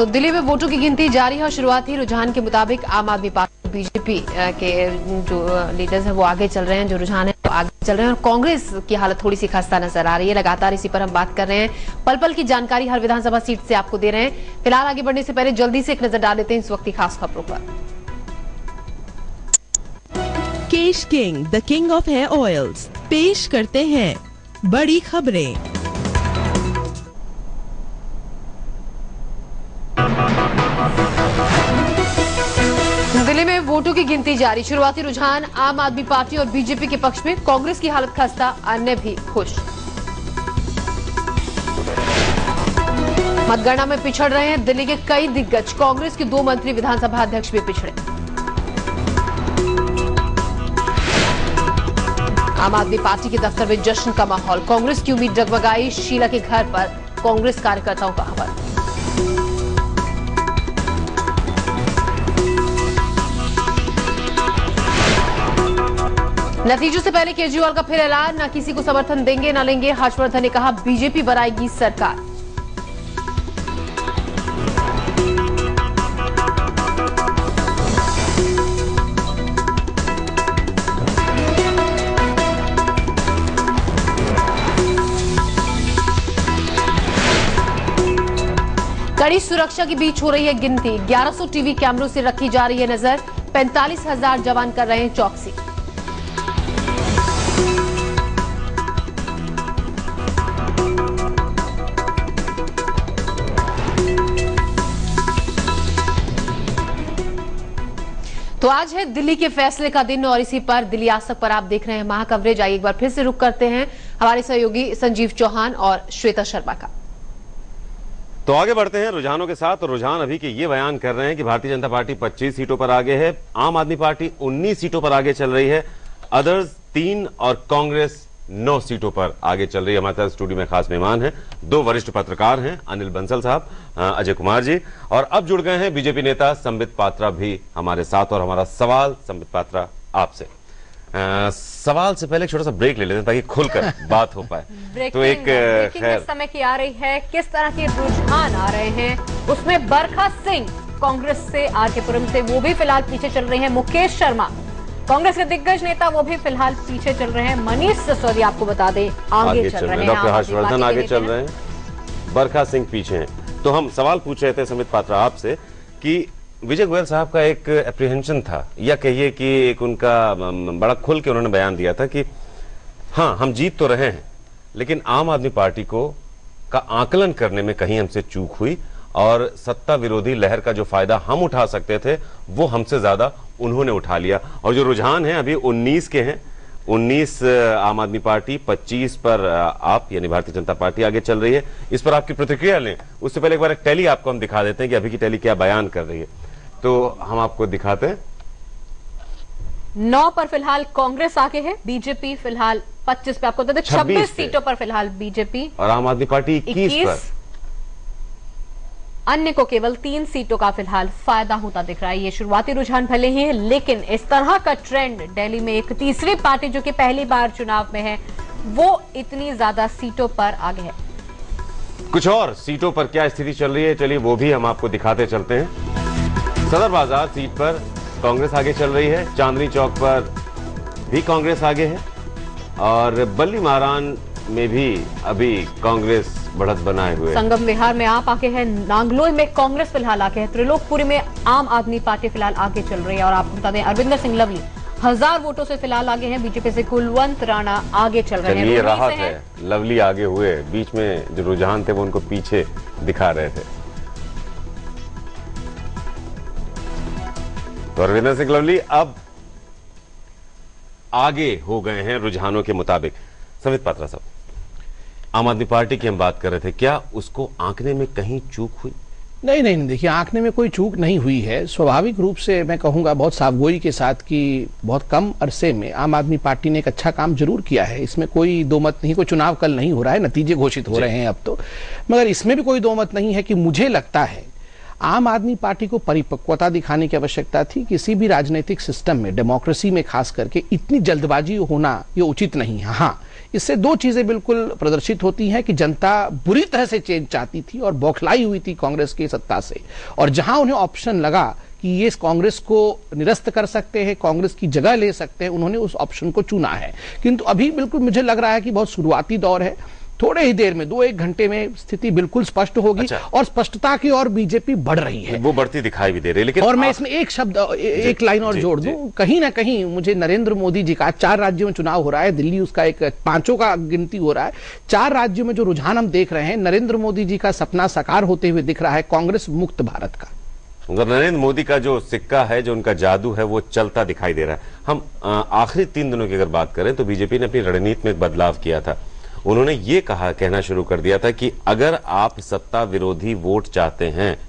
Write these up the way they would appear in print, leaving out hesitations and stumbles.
तो दिल्ली में वोटों की गिनती जारी है और शुरुआती रुझान के मुताबिक आम आदमी पार्टी बीजेपी के जो लीडर्स हैं वो आगे चल रहे हैं, जो रुझान है वो आगे चल रहे हैं और कांग्रेस की हालत थोड़ी सी खस्ता नजर आ रही है। लगातार इसी पर हम बात कर रहे हैं, पल पल की जानकारी हर विधानसभा सीट से आपको दे रहे हैं। फिलहाल आगे बढ़ने से पहले जल्दी से एक नजर डाल लेते हैं इस वक्त की खास खबरों पर। Kesh king, the king of hair oils, पेश करते हैं बड़ी खबरें। दिल्ली में वोटों की गिनती जारी, शुरुआती रुझान आम आदमी पार्टी और बीजेपी के पक्ष में, कांग्रेस की हालत खस्ता, अन्य भी खुश। मतगणना में पिछड़ रहे हैं दिल्ली के कई दिग्गज, कांग्रेस के 2 मंत्री विधानसभा अध्यक्ष भी पिछड़े। आम आदमी पार्टी के दफ्तर में जश्न का माहौल, कांग्रेस की उम्मीद डगमगाई, शीला के घर पर कांग्रेस कार्यकर्ताओं का हमला। नतीजों से पहले केजरीवाल का फिर ऐलान, न किसी को समर्थन देंगे न लेंगे। हर्षवर्धन ने कहा बीजेपी बनाएगी सरकार। कड़ी सुरक्षा के बीच हो रही है गिनती, 1100 टीवी कैमरों से रखी जा रही है नजर, 45,000 जवान कर रहे हैं चौकसी। तो आज है दिल्ली के फैसले का दिन और इसी पर दिल्ली आज तक पर आप देख रहे हैं महा कवरेज। आइए एक बार फिर से रुक करते हैं हमारे सहयोगी संजीव चौहान और श्वेता शर्मा का। तो आगे बढ़ते हैं रुझानों के साथ। और रुझान अभी के ये बयान कर रहे हैं कि भारतीय जनता पार्टी 25 सीटों पर आगे है, आम आदमी पार्टी 19 सीटों पर आगे चल रही है, अदर्स 3 और कांग्रेस 9 सीटों पर आगे चल रही है। हमारे साथ स्टूडियो में खास मेहमान हैं, 2 वरिष्ठ पत्रकार हैं, अनिल बंसल साहब, अजय कुमार जी, और अब जुड़ गए हैं बीजेपी नेता संबित पात्रा भी हमारे साथ। और हमारा सवाल संबित पात्रा आपसे, सवाल से पहले एक छोटा सा ब्रेक ले लेते हैं ताकि खुलकर बात हो पाए। तो एक खैर समय की आ रही है, किस तरह के रुझान आ रहे हैं उसमें बरखा सिंह कांग्रेस से, आरकेपुरम से, वो भी फिलहाल पीछे चल रहे हैं। मुकेश शर्मा कांग्रेस के दिग्गज नेता, वो भी फिलहाल पीछे चल रहे हैं। मनीष सिसोदिया आपको बता दें आगे चल रहे हैं। डॉक्टर हर्षवर्धन आगे चल रहे हैं, बरखा सिंह पीछे हैं। तो हम सवाल पूछ रहे थे संबित पात्रा आपसे कि विजय गोयल साहब का एक एप्रीहेंशन था, या कहिए कि एक उनका बड़ा खुल के उन्होंने बयान दिया था कि हाँ हम जीत तो रहे हैं लेकिन आम आदमी पार्टी का आकलन करने में कहीं हमसे चूक हुई और सत्ता विरोधी लहर का जो फायदा हम उठा सकते थे वो हमसे ज्यादा उन्होंने उठा लिया। और जो रुझान है अभी 19 के हैं, 19 आम आदमी पार्टी, 25 पर आप यानी भारतीय जनता पार्टी आगे चल रही है। इस पर आपकी प्रतिक्रिया लें, उससे पहले एक बार एक टैली आपको हम दिखा देते हैं कि अभी की टैली क्या बयान कर रही है। तो हम आपको दिखाते हैं। 9 पर फिलहाल कांग्रेस आगे है, बीजेपी फिलहाल 25 पे, आपको 26 सीटों पर फिलहाल बीजेपी, और आम आदमी पार्टी 21 पर। अन्य को केवल 3 सीटों का फिलहाल फायदा होता दिख रहा है। ये शुरुआती रुझान भले ही है लेकिन इस तरह का ट्रेंड दिल्ली में एक तीसरी पार्टी जो कि पहली बार चुनाव में है वो इतनी ज्यादा सीटों पर आगे है। कुछ और सीटों पर क्या स्थिति चल रही है, चलिए वो भी हम आपको दिखाते चलते हैं। सदर बाजार सीट पर कांग्रेस आगे चल रही है, चांदनी चौक पर भी कांग्रेस आगे है और बल्ली महारान में भी अभी कांग्रेस बढ़त बनाए हुए। संगम विहार में आप आगे है, नांगलोई में कांग्रेस फिलहाल आगे है, त्रिलोकपुरी में आम आदमी पार्टी फिलहाल आगे चल रही है। और आपको बता दें अरविंदर सिंह लवली 1000 वोटों से फिलहाल आगे हैं, बीजेपी से कुलवंत राणा आगे चल रहे हैं। ये राहत है, लवली आगे हुए, बीच में जो रुझान थे वो उनको पीछे दिखा रहे थे। तो अरविंदर सिंह लवली अब आगे हो गए हैं रुझानों के मुताबिक। संबित पात्रा साहब, आम आदमी पार्टी की हम बात कर रहे थे, क्या उसको आंकने में कहीं चूक हुई? नहीं, देखिए आंकने में कोई चूक नहीं हुई है। स्वाभाविक रूप से मैं कहूंगा बहुत सावगोई के साथ कि बहुत कम अरसे में आम आदमी पार्टी ने एक अच्छा काम जरूर किया है, इसमें कोई दो मत नहीं। कोई चुनाव कल नहीं हो रहा है, नतीजे घोषित हो रहे हैं अब तो, मगर इसमें भी कोई दो मत नहीं है कि मुझे लगता है आम आदमी पार्टी को परिपक्वता दिखाने की आवश्यकता थी। किसी भी राजनीतिक सिस्टम में, डेमोक्रेसी में खास करके, इतनी जल्दबाजी होना ये उचित नहीं है। हाँ, इससे दो चीजें बिल्कुल प्रदर्शित होती हैं कि जनता बुरी तरह से चेंज चाहती थी और बौखलाई हुई थी कांग्रेस की सत्ता से, और जहां उन्हें ऑप्शन लगा कि ये कांग्रेस को निरस्त कर सकते हैं, कांग्रेस की जगह ले सकते हैं, उन्होंने उस ऑप्शन को चुना है। किंतु अभी बिल्कुल मुझे लग रहा है कि बहुत शुरुआती दौर है, थोड़े ही देर में 2-1 घंटे में स्थिति बिल्कुल स्पष्ट होगी। अच्छा। और स्पष्टता की ओर बीजेपी बढ़ रही है, वो बढ़ती दिखाई भी दे रही है। लेकिन और मैं इसमें एक शब्द, एक लाइन और जोड़ दूं, कहीं ना कहीं मुझे नरेंद्र मोदी जी का, 4 राज्यों में चुनाव हो रहा है, दिल्ली उसका एक 5 का गिनती हो रहा है, 4 राज्यों में जो रुझान हम देख रहे हैं, नरेंद्र मोदी जी का सपना साकार होते हुए दिख रहा है, कांग्रेस मुक्त भारत का। नरेंद्र मोदी का जो सिक्का है, जो उनका जादू है, वो चलता दिखाई दे रहा है। हम आखिरी 3 दिनों की अगर बात करें तो बीजेपी ने अपनी रणनीति में एक बदलाव किया था। उन्होंने ये कहना शुरू कर दिया था कि अगर आप सत्ता विरोधी वोट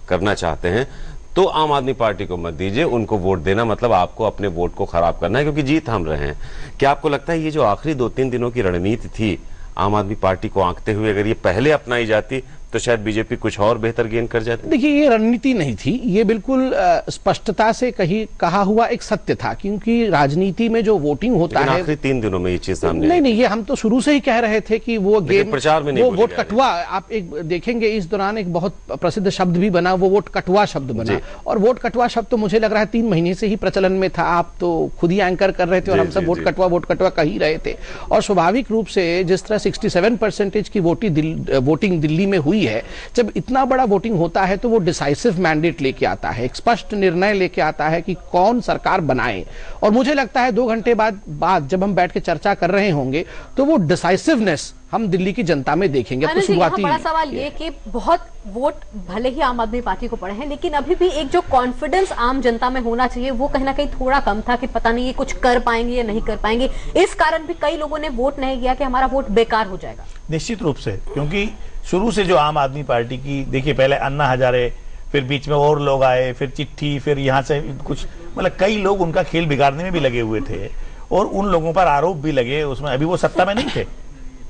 करना चाहते हैं तो आम आदमी पार्टी को मत दीजिए, उनको वोट देना मतलब आपको अपने वोट को खराब करना है, क्योंकि जीत हम रहे हैं। क्या आपको लगता है ये जो आखिरी 2-3 दिनों की रणनीति थी आम आदमी पार्टी को आंकते हुए, अगर ये पहले अपनाई जाती तो शायद बीजेपी कुछ और बेहतर गेन कर जाती? देखिए, ये रणनीति नहीं थी, ये बिल्कुल स्पष्टता से कहा हुआ एक सत्य था, क्योंकि राजनीति में जो वोटिंग होता है, आखिरी 3 दिनों में ये चीज सामने नहीं, ये हम तो शुरू से ही कह रहे थे कि वो गेम, प्रचार में नहीं, वो वोट कटवा, आप एक देखेंगे इस दौरान एक बहुत प्रसिद्ध शब्द भी बना, वो वोट कटवा शब्द बना। और वोट कटवा शब्द तो मुझे लग रहा है 3 महीने से ही प्रचलन में था। आप तो खुद ही एंकर कर रहे थे और हम सब वोट कटवा कह ही रहे थे। और स्वाभाविक रूप से जिस तरह 67% की वोटिंग दिल्ली में हुई है, जब इतना बड़ा वोटिंग होता है तो वो डिसाइसिव मैंडेट लेके आता है, एक स्पष्ट निर्णय लेके आता है कि कौन सरकार बनाए। और मुझे लगता है 2 घंटे बाद जब हम बैठ के चर्चा कर रहे होंगे तो वो डिसाइसिवनेस हम दिल्ली की जनता में देखेंगे। तो शुरुआती बड़ा सवाल ये कि बहुत वोट भले ही आम आदमी पार्टी को पड़े हैं, लेकिन अभी भी एक जो कॉन्फिडेंस आम जनता में होना चाहिए वो कहीं ना कहीं थोड़ा कम था कि पता नहीं ये कुछ कर पाएंगे या नहीं कर पाएंगे। इस कारण भी कई लोगों ने वोट नहीं किया कि हमारा वोट बेकार हो जाएगा। निश्चित रूप से, क्योंकि शुरू से जो आम आदमी पार्टी की, देखिए पहले अन्ना हजारे, फिर बीच में और लोग आए, फिर चिट्ठी, फिर यहाँ से कुछ, मतलब कई लोग उनका खेल बिगाड़ने में भी लगे हुए थे और उन लोगों पर आरोप भी लगे। उसमें अभी वो सत्ता में नहीं थे,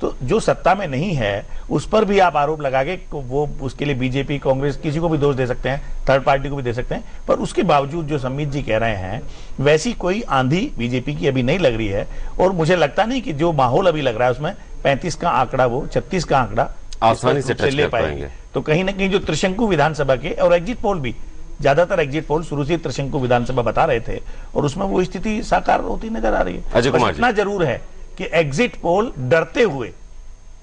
तो जो सत्ता में नहीं है उस पर भी आप आरोप लगा के वो, उसके लिए बीजेपी, कांग्रेस, किसी को भी दोष दे सकते हैं, थर्ड पार्टी को भी दे सकते हैं। पर उसके बावजूद जो सम्मीत जी कह रहे हैं, वैसी कोई आंधी बीजेपी की अभी नहीं लग रही है। और मुझे लगता नहीं कि जो माहौल अभी लग रहा है उसमें 35 का आंकड़ा, वो 36 का आंकड़ा आसानी से टच कर पाएंगे। तो कहीं ना कहीं जो त्रिशंकु विधानसभा के, और एग्जिट पोल भी, ज्यादातर एग्जिट पोल शुरू से त्रिशंकु विधानसभा बता रहे थे और उसमें वो स्थिति साकार होती नजर आ रही है। अजय कुमार जी, इतना जरूर है कि एग्जिट पोल डरते हुए,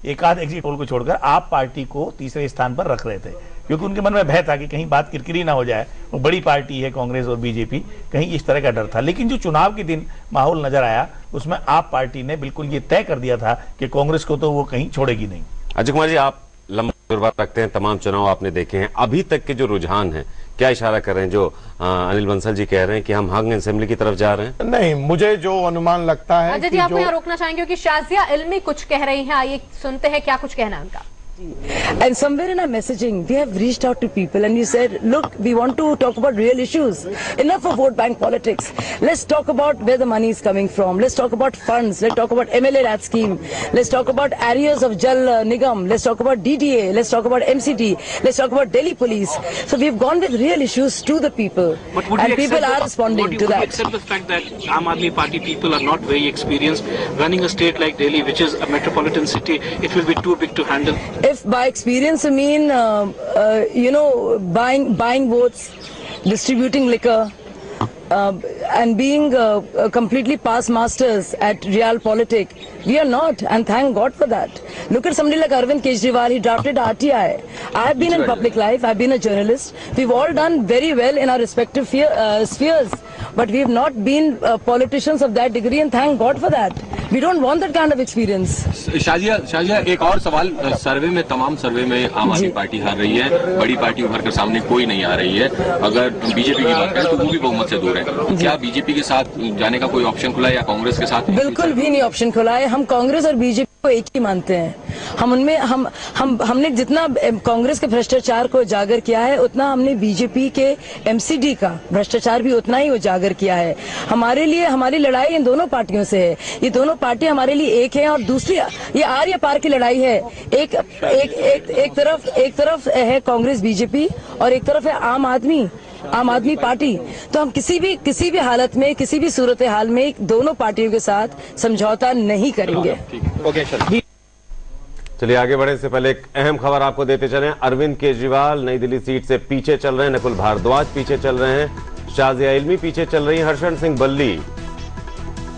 एक आध एग्जिट पोल को छोड़कर, आप पार्टी को तीसरे स्थान पर रख रहे थे, क्योंकि उनके मन में भय था कि कहीं बात किरकिरी ना हो जाए, वो बड़ी पार्टी है कांग्रेस और बीजेपी, कहीं इस तरह का डर था। लेकिन जो चुनाव के दिन माहौल नजर आया उसमें आप पार्टी ने बिल्कुल ये तय कर दिया था कि कांग्रेस को तो वो कहीं छोड़ेगी नहीं। अजय कुमार जी, आप लंबा तजुर्बा रखते हैं, तमाम चुनाव आपने देखे हैं, अभी तक के जो रुझान है क्या इशारा कर रहे हैं? जो अनिल बंसल जी कह रहे हैं कि हम हंग असेंबली की तरफ जा रहे हैं? नहीं, मुझे जो अनुमान लगता है अजय जी, आपको यहाँ रोकना चाहेंगे क्योंकि शाजिया इल्मी कुछ कह रही हैं, आइए सुनते हैं क्या कुछ कहना है उनका। And somewhere in our messaging, we have reached out to people and we said, look, we want to talk about real issues. Enough of vote bank politics. Let's talk about where the money is coming from. Let's talk about funds. Let's talk about MLA RAT scheme. Let's talk about areas of Jal Nigam. Let's talk about DDA. Let's talk about MCD. Let's talk about Delhi police. So we've gone with real issues to the people. And people are responding to that. Would you accept the fact that Aam Aadmi Party people are not very experienced running a state like Delhi, which is a metropolitan city? It will be too big to handle. If by experience you mean, buying votes, distributing liquor, and being completely past masters at real politics, we are not, and thank God for that. Look at somebody like Arvind Kejriwal, he drafted RTI. I have been in public life, I've been a journalist. We've all done very well in our respective spheres, but we have not been politicians of that degree, and thank God for that. We don't want that kind of experience. Shazia, एक और सवाल, सर्वे में, तमाम सर्वे में आम आदमी party हार रही है, बड़ी पार्टी उभर कर सामने कोई नहीं आ रही है। अगर बीजेपी की बात करें तो वो भी बहुमत से दूर है। क्या बीजेपी के साथ जाने का कोई ऑप्शन खुला है या कांग्रेस के साथ? बिल्कुल भी नहीं ऑप्शन खुला है। हम कांग्रेस और बीजेपी को एक ही मानते हैं। हम उनमें हमने जितना कांग्रेस के भ्रष्टाचार को उजागर किया है, उतना हमने बीजेपी के MCD का भ्रष्टाचार भी उतना ही उजागर उजागर किया है। हमारे लिए हमारी लड़ाई इन दोनों पार्टियों से है। ये दोनों पार्टी हमारे लिए एक है और दूसरी ये आर या पार की लड़ाई है। एक तरफ है कांग्रेस बीजेपी और एक तरफ है आम आदमी पार्टी। तो हम किसी भी हालत में, किसी भी सूरत हाल में दोनों पार्टियों के साथ समझौता नहीं करेंगे। चलिए आगे बढ़ने से पहले एक अहम खबर आपको देते चलें। अरविंद केजरीवाल नई दिल्ली सीट से पीछे चल रहे हैं, नकुल भारद्वाज पीछे चल रहे हैं, शाजिया इल्मी पीछे चल रही हैं, हर्षण सिंह बल्ली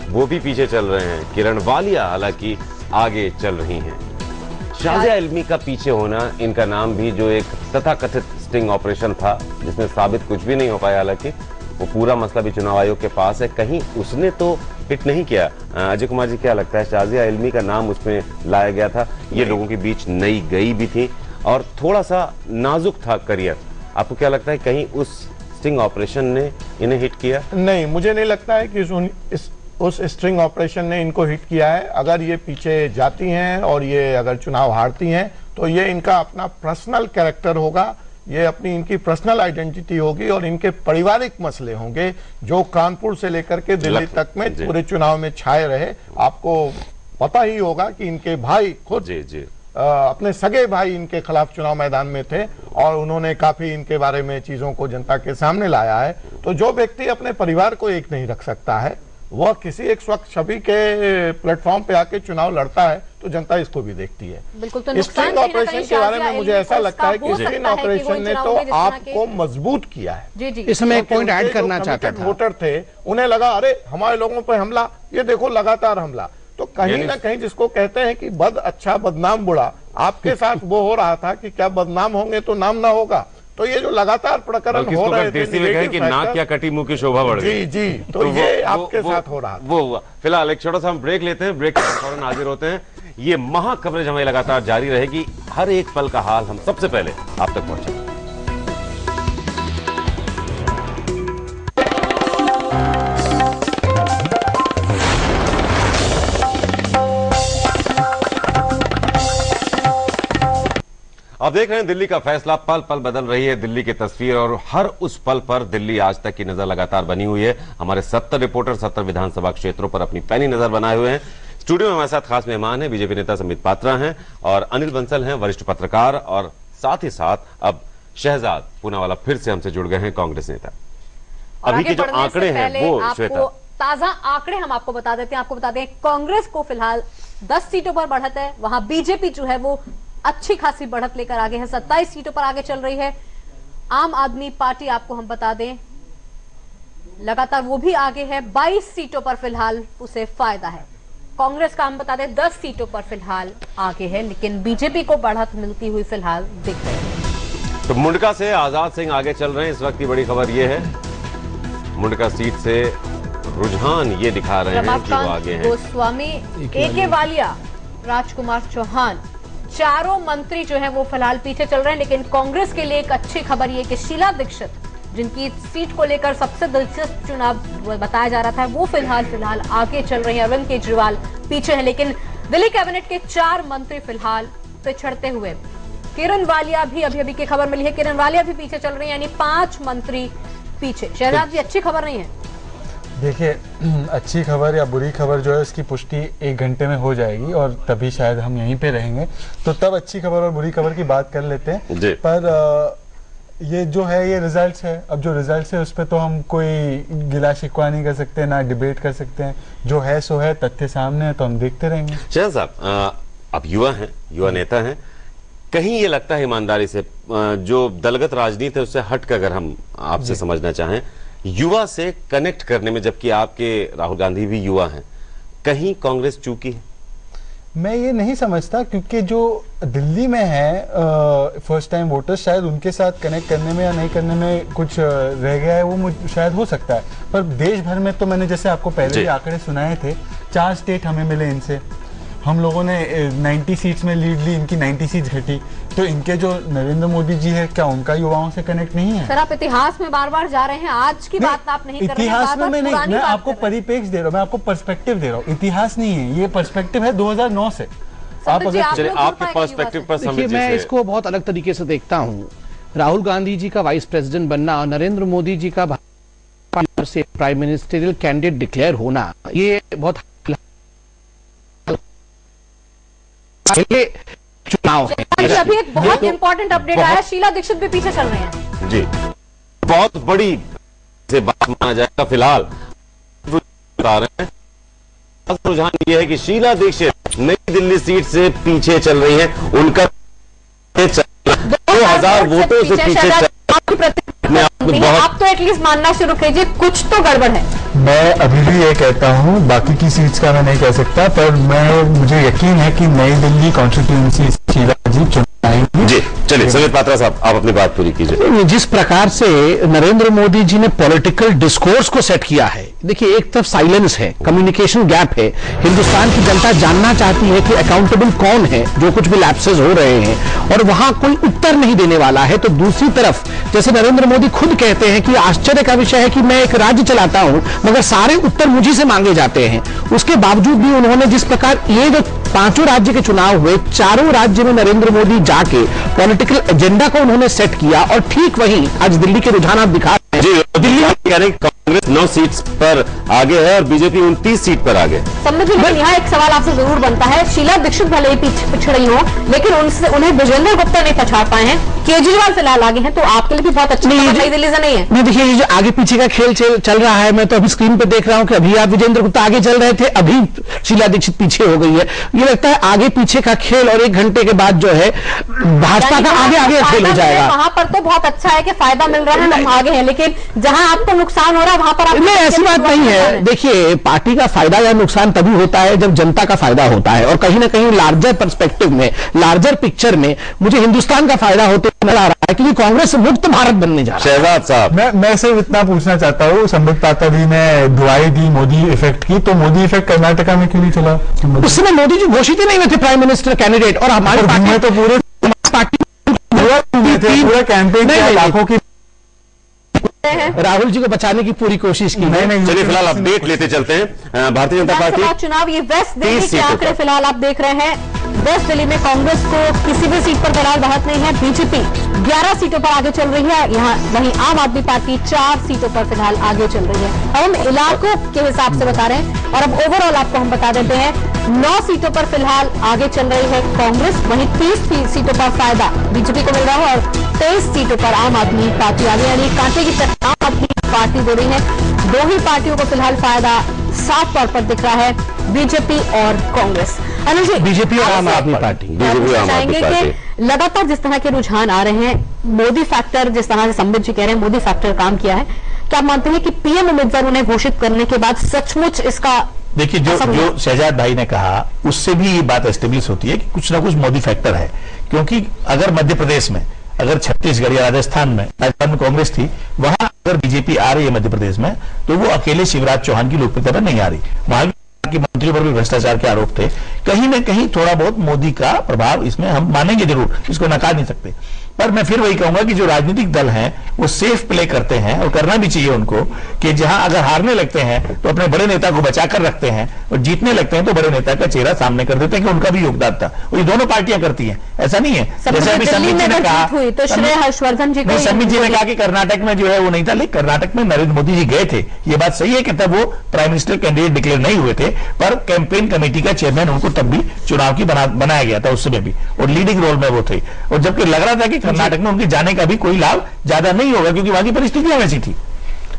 वो भी पीछे चल रहे हैं, किरण वालिया हालांकि आगे चल रही हैं। शाजिया इल्मी का पीछे होना, इनका नाम भी जो एक तथाकथित स्टिंग ऑपरेशन था जिसमें साबित कुछ भी नहीं हो पाया, हालांकि वो पूरा मसला भी चुनाव आयोग के पास है, कहीं उसने तो हिट नहीं किया। अजय कुमार जी क्या लगता है, शाजिया इल्मी का नाम उसमें लाया गया था, ये लोगों के बीच नई गई भी थी और थोड़ा सा नाजुक था करियर, आपको क्या लगता है कहीं उस स्टिंग ऑपरेशन ने इन्हें हिट किया? नहीं, मुझे नहीं लगता है कि उस स्ट्रिंग ऑपरेशन ने इनको हिट किया है। अगर ये पीछे जाती हैं और ये अगर चुनाव हारती हैं तो ये इनका अपना पर्सनल कैरेक्टर होगा, ये अपनी इनकी पर्सनल आइडेंटिटी होगी और इनके पारिवारिक मसले होंगे जो कानपुर से लेकर के दिल्ली तक में पूरे चुनाव में छाए रहे। आपको पता ही होगा कि इनके भाई खुद अपने सगे भाई इनके खिलाफ चुनाव मैदान में थे और उन्होंने काफी इनके बारे में चीजों को जनता के सामने लाया है। तो जो व्यक्ति अपने परिवार को एक नहीं रख सकता है वह किसी एक स्वच्छ छवि के प्लेटफॉर्म पे आके चुनाव लड़ता है तो जनता इसको भी देखती है। बिल्कुल, तो स्ट्रिंग ऑपरेशन के बारे में मुझे ऐसा लगता है कि स्ट्रिंग ऑपरेशन ने तो आपको मजबूत किया है। इसमें एक पॉइंट ऐड करना चाहता था, वोटर थे उन्हें लगा अरे हमारे लोगों पर हमला, ये देखो लगातार हमला, तो कहीं ना कहीं जिसको कहते हैं कि बद अच्छा बदनाम बुरा, आपके साथ वो हो रहा था कि क्या बदनाम होंगे तो नाम ना होगा। तो ये जो लगातार प्रकरण हो रहे थे कि नाक क्या कटी मुंह की शोभा बढ़ गई। जी तो ये आपके साथ हो रहा था। वो हुआ। फिलहाल एक छोटा सा हम ब्रेक लेते हैं, ब्रेक के बाद फौरन हाजिर होते हैं। ये महा कवरेज हमें लगातार जारी रहेगी, हर एक पल का हाल हम सबसे पहले आप तक पहुंचेंगे। अब देख रहे हैं दिल्ली का फैसला, पल पल बदल रही है दिल्ली की तस्वीर और हर उस पल पर दिल्ली आज तक की नजर लगातार बनी हुई है। हमारे 70 रिपोर्टर 70 विधानसभा क्षेत्रों पर अपनी पैनी नजर बनाए हुए हैं। स्टूडियो में हमारे साथ खास मेहमान हैं, बीजेपी नेता संबित पात्रा हैं और अनिल बंसल हैं, वरिष्ठ पत्रकार, और साथ ही साथ अब शहजाद पूनावाला फिर से हमसे जुड़ गए हैं, कांग्रेस नेता। अभी के जो आंकड़े हैं वो श्वेता, ताजा आंकड़े हम आपको बता देते हैं। आपको बता दें कांग्रेस को फिलहाल 10 सीटों पर बढ़त है, वहां बीजेपी जो है वो अच्छी खासी बढ़त लेकर आगे है, 27 सीटों पर आगे चल रही है। आम आदमी पार्टी आपको हम बता दें लगातार वो भी आगे है, 22 सीटों पर फिलहाल उसे फायदा है। कांग्रेस का हम बता दें 10 सीटों पर फिलहाल आगे है, लेकिन बीजेपी को बढ़त मिलती हुई फिलहाल दिख रही है। तो मुंडका से आजाद सिंह आगे चल रहे हैं। इस वक्त की बड़ी खबर यह है, मुंडका सीट से रुझान ये दिखा रहे हैं कि वो आगे हैं। गोस्वामी, एके वालिया, राजकुमार चौहान, चारों मंत्री जो हैं वो फिलहाल पीछे चल रहे हैं। लेकिन कांग्रेस के लिए एक अच्छी खबर ये कि शीला दीक्षित, जिनकी सीट को लेकर सबसे दिलचस्प चुनाव बताया जा रहा था, वो फिलहाल आगे चल रही हैं। अरविंद केजरीवाल पीछे हैं, लेकिन दिल्ली कैबिनेट के 4 मंत्री फिलहाल पिछड़ते हुए। किरण वालिया भी अभी की खबर मिली है, किरण वालिया भी पीछे चल रही है, यानी 5 मंत्री पीछे। शहजाद जी, अच्छी खबर नहीं है? देखिए, अच्छी खबर या बुरी खबर जो है उसकी पुष्टि 1 घंटे में हो जाएगी और तभी शायद हम यहीं पे रहेंगे, तो तब अच्छी खबर और बुरी खबर की बात कर लेते हैं। पर ये जो है ये रिजल्ट्स है। अब जो रिजल्ट्स है उस पर तो हम कोई गिला शिकवा नहीं कर सकते, ना डिबेट कर सकते हैं। जो है सो है, तथ्य सामने है, तो हम देखते रहेंगे। शहजाद साहब, अब युवा हैं, युवा नेता हैं, कहीं ये लगता है ईमानदारी से जो दलगत राजनीति है उससे हटकर अगर हम आपसे समझना चाहें, युवा से कनेक्ट करने में, जबकि आपके राहुल गांधी भी युवा हैं, कहीं कांग्रेस चूकी है? मैं ये नहीं समझता, क्योंकि जो दिल्ली में है फर्स्ट टाइम वोटर्स, शायद उनके साथ कनेक्ट करने में या नहीं करने में कुछ रह गया है, वो शायद हो सकता है। पर देश भर में तो मैंने जैसे आपको पहले भी आंकड़े सुनाए थे, 4 स्टेट हमें मिले इनसे, हम लोगों ने 90 सीट्स में लीड ली, इनकी 90 सीट्स घटी। तो इनके जो नरेंद्र मोदी जी है, क्या उनका युवाओं से कनेक्ट नहीं है? सर, आप इतिहास में बार बार जा रहे हैं, आज की बात आप नहीं कर रहे हैं। इतिहास में मैं आपको परिपेक्ष दे रहा हूँ, मैं आपको पर्सपेक्टिव दे रहा हूँ। इतिहास नहीं है ये, पर्सपेक्टिव है 2009 से। आप अगर आपके पर्सपेक्टिव पर देखिए, मैं इसको बहुत अलग तरीके से देखता हूँ। राहुल गांधी जी का वाइस प्रेसिडेंट बनना और नरेंद्र मोदी जी का से प्राइम मिनिस्टरियल कैंडिडेट डिक्लेयर होना ये बहुत चुनाव है। अभी एक बहुत इंपॉर्टेंट अपडेट आया, शीला दीक्षित भी पीछे चल रहे हैं। जी, बहुत बड़ी से बात माना जाएगा। फिलहाल बता रहे हैं रुझान ये है कि शीला दीक्षित नई दिल्ली सीट से पीछे चल रही है। उनका 2000 वोटों से पीछे आप तो एटलीस्ट मानना शुरू कीजिए कुछ तो गड़बड़ है। मैं अभी भी ये कहता हूँ, बाकी की सीट्स का मैं नहीं कह सकता, पर मुझे यकीन है कि नई दिल्ली कॉन्स्टिट्यूएंसी शीला जी चुनाएंगी। जी चलिए समित पात्रा साहब, आप अपनी बात पूरी कीजिए। जिस प्रकार से नरेंद्र मोदी जी ने पॉलिटिकल डिस्कोर्स को सेट किया है, देखिए एक तरफ साइलेंस है, कम्युनिकेशन गैप है, हिंदुस्तान की जनता जानना चाहती है कि अकाउंटेबल कौन है जो कुछ भी लैप्सेस हो रहे हैं, और वहां कोई उत्तर नहीं देने वाला है। तो दूसरी तरफ जैसे नरेंद्र मोदी खुद कहते हैं कि आश्चर्य का विषय है कि मैं एक राज्य चलाता हूं मगर सारे उत्तर मुझी से मांगे जाते हैं। उसके बावजूद भी उन्होंने जिस प्रकार ये जो 5 राज्य के चुनाव हुए, 4 राज्य में नरेंद्र मोदी जाके पॉलिटिकल एजेंडा को उन्होंने सेट किया, और ठीक वहीं आज दिल्ली के रुझान आप दिखा रहे हैं। दिल्ली में कांग्रेस 9 सीट्स पर आगे है और बीजेपी 29 सीट पर आगे। समझ लीजिए यहाँ एक सवाल आपसे जरूर बनता है, शीला दीक्षित भले ही पिछड़ी हो लेकिन उन्हें विजेंद्र गुप्ता नहीं पछाड़ पाए हैं, केजरीवाल फिलहाल आगे हैं, तो आपके लिए भी बहुत अच्छा नई दिल्ली से नहीं है। नहीं देखिए, ये जो आगे पीछे का खेल चल रहा है, मैं तो अभी स्क्रीन पे देख रहा हूं कि अभी आप विजेंद्र गुप्ता आगे चल रहे थे, अभी शीला दीक्षित पीछे हो गई है। ये लगता है आगे पीछे का खेल, और 1 घंटे के बाद जो है भाजपा का आगे खेल हो जाएगा। वहां पर तो बहुत अच्छा है कि फायदा मिल रहा है, हम आगे हैं, लेकिन जहां आपको नुकसान हो रहा है वहां पर नहीं, ऐसी बात नहीं है। देखिए, पार्टी का फायदा या नुकसान तभी होता है जब जनता का फायदा होता है, और कहीं ना कहीं लार्जर पर्सपेक्टिव में, लार्जर पिक्चर में मुझे हिंदुस्तान का फायदा होते नजर आ रहा है, क्योंकि कांग्रेस मुक्त भारत बनने जा रहा है। शहजाद साहब, मैं सिर्फ इतना पूछना चाहता हूँ, संबित पात्रा जी ने दुआई दी मोदी इफेक्ट की, तो मोदी इफेक्ट कर्नाटका में क्यों नहीं चला? उस समय मोदी जी घोषित ही नहीं हुए थे प्राइम मिनिस्टर कैंडिडेट, और हमारी पार्टी तो पूरे पार्टी पूरा कैंपेन किया, लाखों की राहुल जी को बचाने की पूरी कोशिश की। चलिए फिलहाल अपडेट लेते चलते हैं। भारतीय जनता पार्टी चुनाव, ये वेस्ट दिल्ली के आंकड़े फिलहाल आप देख रहे हैं। वेस्ट दिल्ली में कांग्रेस को किसी भी सीट पर फिलहाल बढ़त नहीं है। बीजेपी 11 सीटों पर आगे चल रही है, यहाँ वहीं आम आदमी पार्टी 4 सीटों पर फिलहाल आगे चल रही है। अब हम इलाकों के हिसाब से बता रहे हैं, और अब ओवरऑल आपको हम बता देते हैं। 9 सीटों पर फिलहाल आगे चल रही है कांग्रेस, वहीं 30 सीटों पर फायदा बीजेपी को मिल रहा है, और 23 सीटों पर आम आदमी पार्टी आगे, यानी कांटे की तरह आम आदमी पार्टी दे रही है। 2 ही पार्टियों को फिलहाल फायदा साफ तौर पर दिख रहा है, बीजेपी और कांग्रेस। अनुज जी, बीजेपी और आम आदमी पार्टी चाहेंगे कि लगातार जिस तरह के रुझान आ रहे हैं, मोदी फैक्टर जिस तरह से संबित जी कह रहे हैं, मोदी फैक्टर काम किया है, क्या आप मानते हैं कि पीएम उम्मीदवार उन्हें घोषित करने के बाद सचमुच इसका? देखिए, जो शहजाद भाई ने कहा उससे भी ये बात एस्टेब्लिश होती है कि कुछ ना कुछ मोदी फैक्टर है, क्योंकि अगर मध्य प्रदेश में, अगर छत्तीसगढ़ या राजस्थान में कांग्रेस थी, वहां अगर बीजेपी आ रही है मध्य प्रदेश में, तो वो अकेले शिवराज चौहान की लोकप्रियता पर नहीं आ रही, वहां की मंत्रियों पर भी भ्रष्टाचार के आरोप थे। कहीं ना कहीं थोड़ा बहुत मोदी का प्रभाव इसमें हम मानेंगे जरूर, इसको नकार नहीं सकते। पर मैं फिर वही कहूंगा कि जो राजनीतिक दल हैं वो सेफ प्ले करते हैं, और करना भी चाहिए उनको, कि जहां अगर हारने लगते हैं तो अपने बड़े नेता को बचाकर रखते हैं, और जीतने लगते हैं तो बड़े नेता का चेहरा सामने कर देते हैं कि उनका भी योगदान था। और ये दोनों पार्टियां करती हैं, ऐसा नहीं है। जैसे अभी संबित जी ने कहा, तो श्रेय हर्षवर्धन जी को, संबित जी ने कहा कि कर्नाटक में जो है वो नहीं था, लेकिन कर्नाटक में नरेंद्र मोदी जी गए थे, ये बात सही है कि तब वो प्राइम मिनिस्टर कैंडिडेट डिक्लेयर नहीं हुए थे, पर कैंपेन कमेटी का चेयरमैन उनको तब भी चुनाव की बनाया गया था, उस समय भी, और लीडिंग रोल में वो थे। और जबकि लग रहा था कि कर्नाटक में उनके का भी कोई लाभ ज्यादा नहीं होगा, क्योंकि वहां की परिस्थितियां वैसी थी।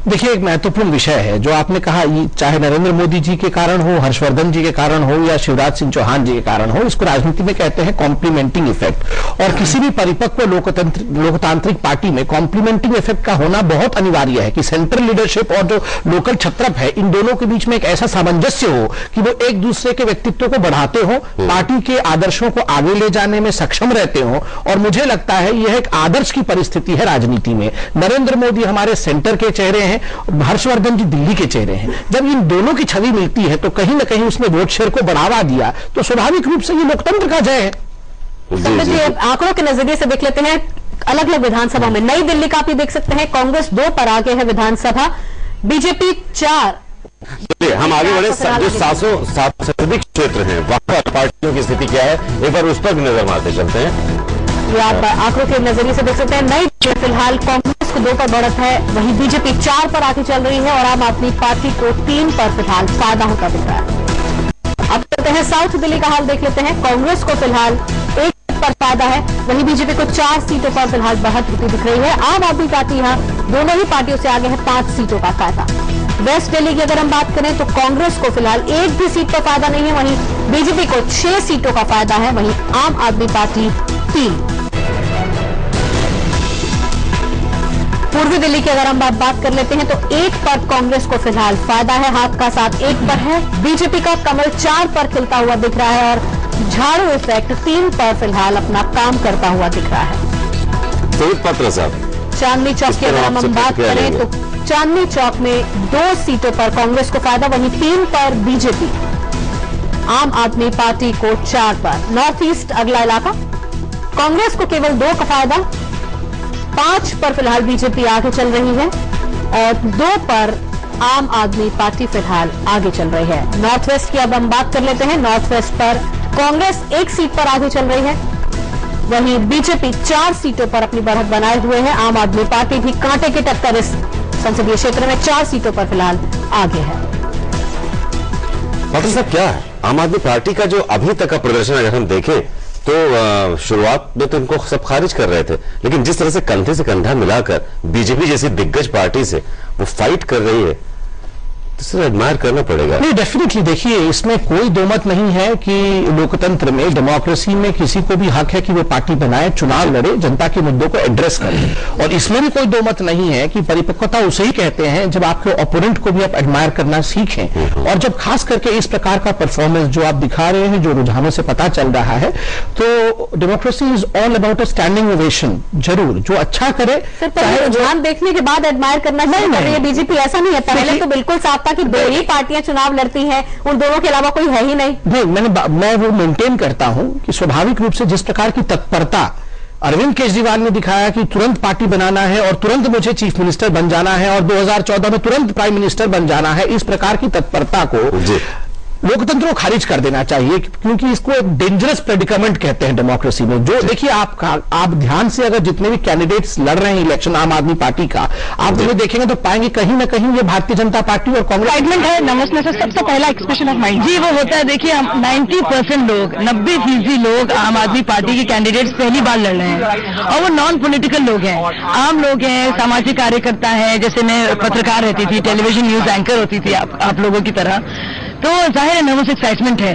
देखिए, एक महत्वपूर्ण विषय है जो आपने कहा, चाहे नरेंद्र मोदी जी के कारण हो, हर्षवर्धन जी के कारण हो, या शिवराज सिंह चौहान जी के कारण हो, इसको राजनीति में कहते हैं कॉम्प्लीमेंटिंग इफेक्ट। और किसी भी परिपक्व लोकतांत्रिक पार्टी में कॉम्प्लीमेंटिंग इफेक्ट का होना बहुत अनिवार्य है, कि सेंट्रल लीडरशिप और जो लोकल छत्रप है, इन दोनों के बीच में एक ऐसा सामंजस्य हो कि वो एक दूसरे के व्यक्तित्व को बढ़ाते हो, पार्टी के आदर्शों को आगे ले जाने में सक्षम रहते हो। और मुझे लगता है यह एक आदर्श की परिस्थिति है राजनीति में। नरेंद्र मोदी हमारे सेंटर के चेहरे हैं, हर्षवर्धन जी दिल्ली के चेहरे हैं। जब इन दोनों की छवि मिलती है तो कहीं ना कहीं उसने वोट शेयर को बढ़ावा दिया, तो स्वाभाविक रूप से ये लोकतंत्र का जय है। आंकड़ों के नजरिए से देख लेते हैं अलग अलग विधानसभा में। नई दिल्ली का आप देख सकते हैं, कांग्रेस 2 पर आगे है विधानसभा, बीजेपी 4। हम आगे बढ़े, जो 700 सर्वाधिक क्षेत्र हैं वहां पर पार्टियों की स्थिति क्या है, एक बार उस पर भी नजर मारते चलते हैं। ये आप आंकड़ों के नजरिए से देख सकते हैं। नई फिलहाल कांग्रेस 2 पर बढ़त है, वहीं बीजेपी 4 पर आके चल रही है और आम आदमी पार्टी को 3 पर फिलहाल फायदा होता दिख रहा है। अब चलते हैं साउथ दिल्ली का हाल देख लेते हैं। कांग्रेस को फिलहाल 1 पर फायदा है, वहीं बीजेपी को 4 सीटों पर फिलहाल बढ़त होती दिख रही है। आम आदमी पार्टी यहाँ दोनों ही पार्टियों से आगे है 5 सीटों का फायदा। वेस्ट दिल्ली की अगर हम बात करें तो कांग्रेस को फिलहाल 1 भी सीट पर फायदा नहीं है, वहीं बीजेपी को 6 सीटों का फायदा है, वहीं आम आदमी पार्टी 3। पूर्वी दिल्ली की अगर हम बात कर लेते हैं तो 1 पर कांग्रेस को फिलहाल फायदा है, हाथ का साथ 1 पर है। बीजेपी का कमल 4 पर खिलता हुआ दिख रहा है और झाड़ू इफेक्ट 3 पर फिलहाल अपना काम करता हुआ दिख रहा है। सुमित पात्रा साहब, चांदनी चौक की अगर हम बात करें तो चांदनी चौक में 2 सीटों पर कांग्रेस को फायदा, वहीं 3 पर बीजेपी, आम आदमी पार्टी को 4 पर। नॉर्थ ईस्ट अगला इलाका, कांग्रेस को केवल 2 का फायदा, 5 पर फिलहाल बीजेपी आगे चल रही है और 2 पर आम आदमी पार्टी फिलहाल आगे चल रही है। नॉर्थ वेस्ट की अब हम बात कर लेते हैं। नॉर्थ वेस्ट पर कांग्रेस 1 सीट पर आगे चल रही है, वहीं बीजेपी 4 सीटों पर अपनी बढ़त बनाए हुए है। आम आदमी पार्टी भी कांटे की टक्कर इस संसदीय क्षेत्र में 4 सीटों पर फिलहाल आगे है। पात्रा साहब, क्या है आम आदमी पार्टी का जो अभी तक का प्रदर्शन अगर हम देखें तो शुरुआत में तो इनको सब खारिज कर रहे थे, लेकिन जिस तरह से कंधे से कंधा मिलाकर बीजेपी जैसी दिग्गज पार्टी से वो फाइट कर रही है, तो इसे एडमायर करना पड़ेगा। नहीं, डेफिनेटली देखिए, इसमें कोई दो मत नहीं है कि लोकतंत्र में, डेमोक्रेसी में किसी को भी हक है कि वो पार्टी बनाए, चुनाव लड़े, जनता के मुद्दों को एड्रेस करे। और इसमें भी कोई दो मत नहीं है कि परिपक्वता उसे ही कहते हैं जब आपके ओपोनेंट को भी आप एडमायर करना सीखें। और जब खास करके इस प्रकार का परफॉर्मेंस जो आप दिखा रहे हैं, जो रुझानों से पता चल रहा है, तो democracy is all about a standing ovation. जरूर जो अच्छा करे, चाहे रुझान देखने के बाद एडमायर करना चाहिए। बीजेपी ऐसा नहीं है, पहले तो बिल्कुल साफ था कि 2 ही पार्टियां चुनाव लड़ती हैं, उन दोनों के अलावा कोई है ही नहीं। नहीं, मैं वो मेंटेन करता हूं कि स्वाभाविक रूप से जिस प्रकार की तत्परता अरविंद केजरीवाल ने दिखाया कि तुरंत पार्टी बनाना है और तुरंत मुझे चीफ मिनिस्टर बन जाना है और 2014 में तुरंत प्राइम मिनिस्टर बन जाना है, इस प्रकार की तत्परता को लोकतंत्र को खारिज कर देना चाहिए, क्योंकि इसको एक डेंजरस प्रेडिकामेंट कहते हैं डेमोक्रेसी में। जो देखिए, आप ध्यान से अगर जितने भी कैंडिडेट्स लड़ रहे हैं इलेक्शन आम आदमी पार्टी का, आप उन्हें देखेंगे तो पाएंगे कहीं ना कहीं ये भारतीय जनता पार्टी और कांग्रेस एक्साइटमेंट है, नर्वसनेस है, सबसे पहला एक्सप्रेशन ऑफ माइंड जी वो होता है। देखिए, 90% लोग, 90% लोग आम आदमी पार्टी के कैंडिडेट्स पहली बार लड़ रहे हैं और वो नॉन पॉलिटिकल लोग हैं, आम लोग हैं, सामाजिक कार्यकर्ता है। जैसे मैं पत्रकार रहती थी, टेलीविजन न्यूज एंकर होती थी आप लोगों की तरह, तो जाहिर है नर्वस एक्साइटमेंट है।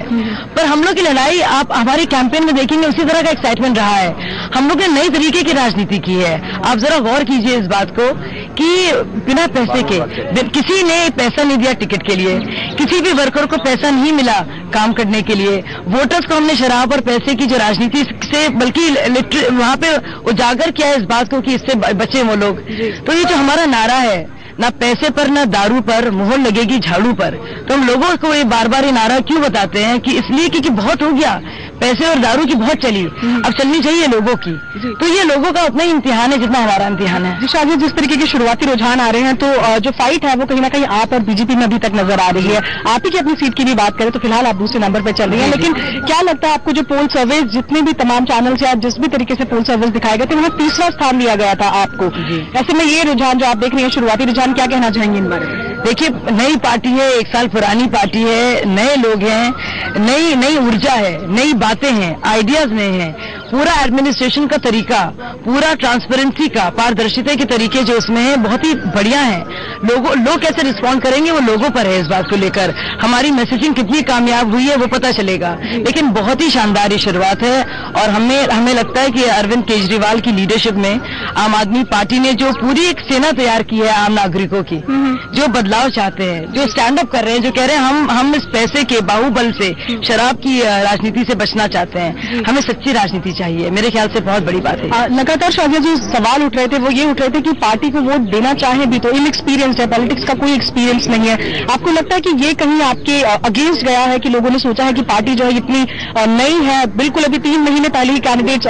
पर हम लोग की लड़ाई आप हमारी कैंपेन में देखेंगे उसी तरह का एक्साइटमेंट रहा है। हम लोग ने नई तरीके की राजनीति की है। आप जरा गौर कीजिए इस बात को कि बिना पैसे के, किसी ने पैसा नहीं दिया टिकट के लिए, किसी भी वर्कर को पैसा नहीं मिला काम करने के लिए। वोटर्स को हमने शराब और पैसे की जो राजनीति से बल्कि वहां पे उजागर किया है इस बात को कि इससे बचे वो लोग। तो ये जो हमारा नारा है, ना पैसे पर ना दारू पर, मोहर लगेगी झाड़ू पर, तो हम लोगों को ये बार बार ये नारा क्यों बताते हैं कि इसलिए क्योंकि बहुत हो गया, पैसे और दारू की बहुत चली, अब चलनी चाहिए लोगों की। तो ये लोगों का उतना ही इम्तिहान है जितना हमारा इम्तिहान है। शायद जिस तरीके के शुरुआती रुझान आ रहे हैं, तो जो फाइट है वो कहीं ना कहीं आप और बीजेपी में अभी तक नजर आ रही है। आप ही की अपनी सीट की भी बात करें तो फिलहाल आप दूसरे नंबर पर चल रही है, लेकिन क्या लगता है आपको जो पोल सर्विस, जितने भी तमाम चैनल से जिस भी तरीके से पोल सर्विस दिखाए गए थे, वहाँ 3रा स्थान दिया गया था आपको। ऐसे में ये रुझान जो आप देख रही है, शुरुआती रुझान, क्या कहना चाहेंगे इन बारे में? देखिए, नई पार्टी है, 1 साल पुरानी पार्टी है, नए लोग हैं, नई ऊर्जा है, नई बातें हैं, आइडियाज नए हैं, पूरा एडमिनिस्ट्रेशन का तरीका, पूरा ट्रांसपेरेंसी का, पारदर्शिता के तरीके जो इसमें है बहुत ही बढ़िया है। लोग कैसे रिस्पॉन्ड करेंगे वो लोगों पर है। इस बात को लेकर हमारी मैसेजिंग कितनी कामयाब हुई है वो पता चलेगा, लेकिन बहुत ही शानदार ये शुरुआत है। और हमें लगता है कि अरविंद केजरीवाल की लीडरशिप में आम आदमी पार्टी ने जो पूरी एक सेना तैयार की है आम नागरिकों की, जो बदलाव चाहते हैं, जो स्टैंड अप कर रहे हैं, जो कह रहे हैं हम इस पैसे के बाहुबल से, शराब की राजनीति से बचना चाहते हैं, हमें सच्ची राजनीति चाहिए। मेरे ख्याल से बहुत बड़ी बात है। लगातार शायद जो सवाल उठ रहे थे वो ये उठ रहे थे कि पार्टी को वोट देना चाहे भी तो इनएक्सपीरियंस है, पॉलिटिक्स का कोई एक्सपीरियंस नहीं है। आपको लगता है कि ये कहीं आपके अगेंस्ट गया है कि लोगों ने सोचा है कि पार्टी जो है इतनी नई है, बिल्कुल अभी 3 महीने पहले ही कैंडिडेट्स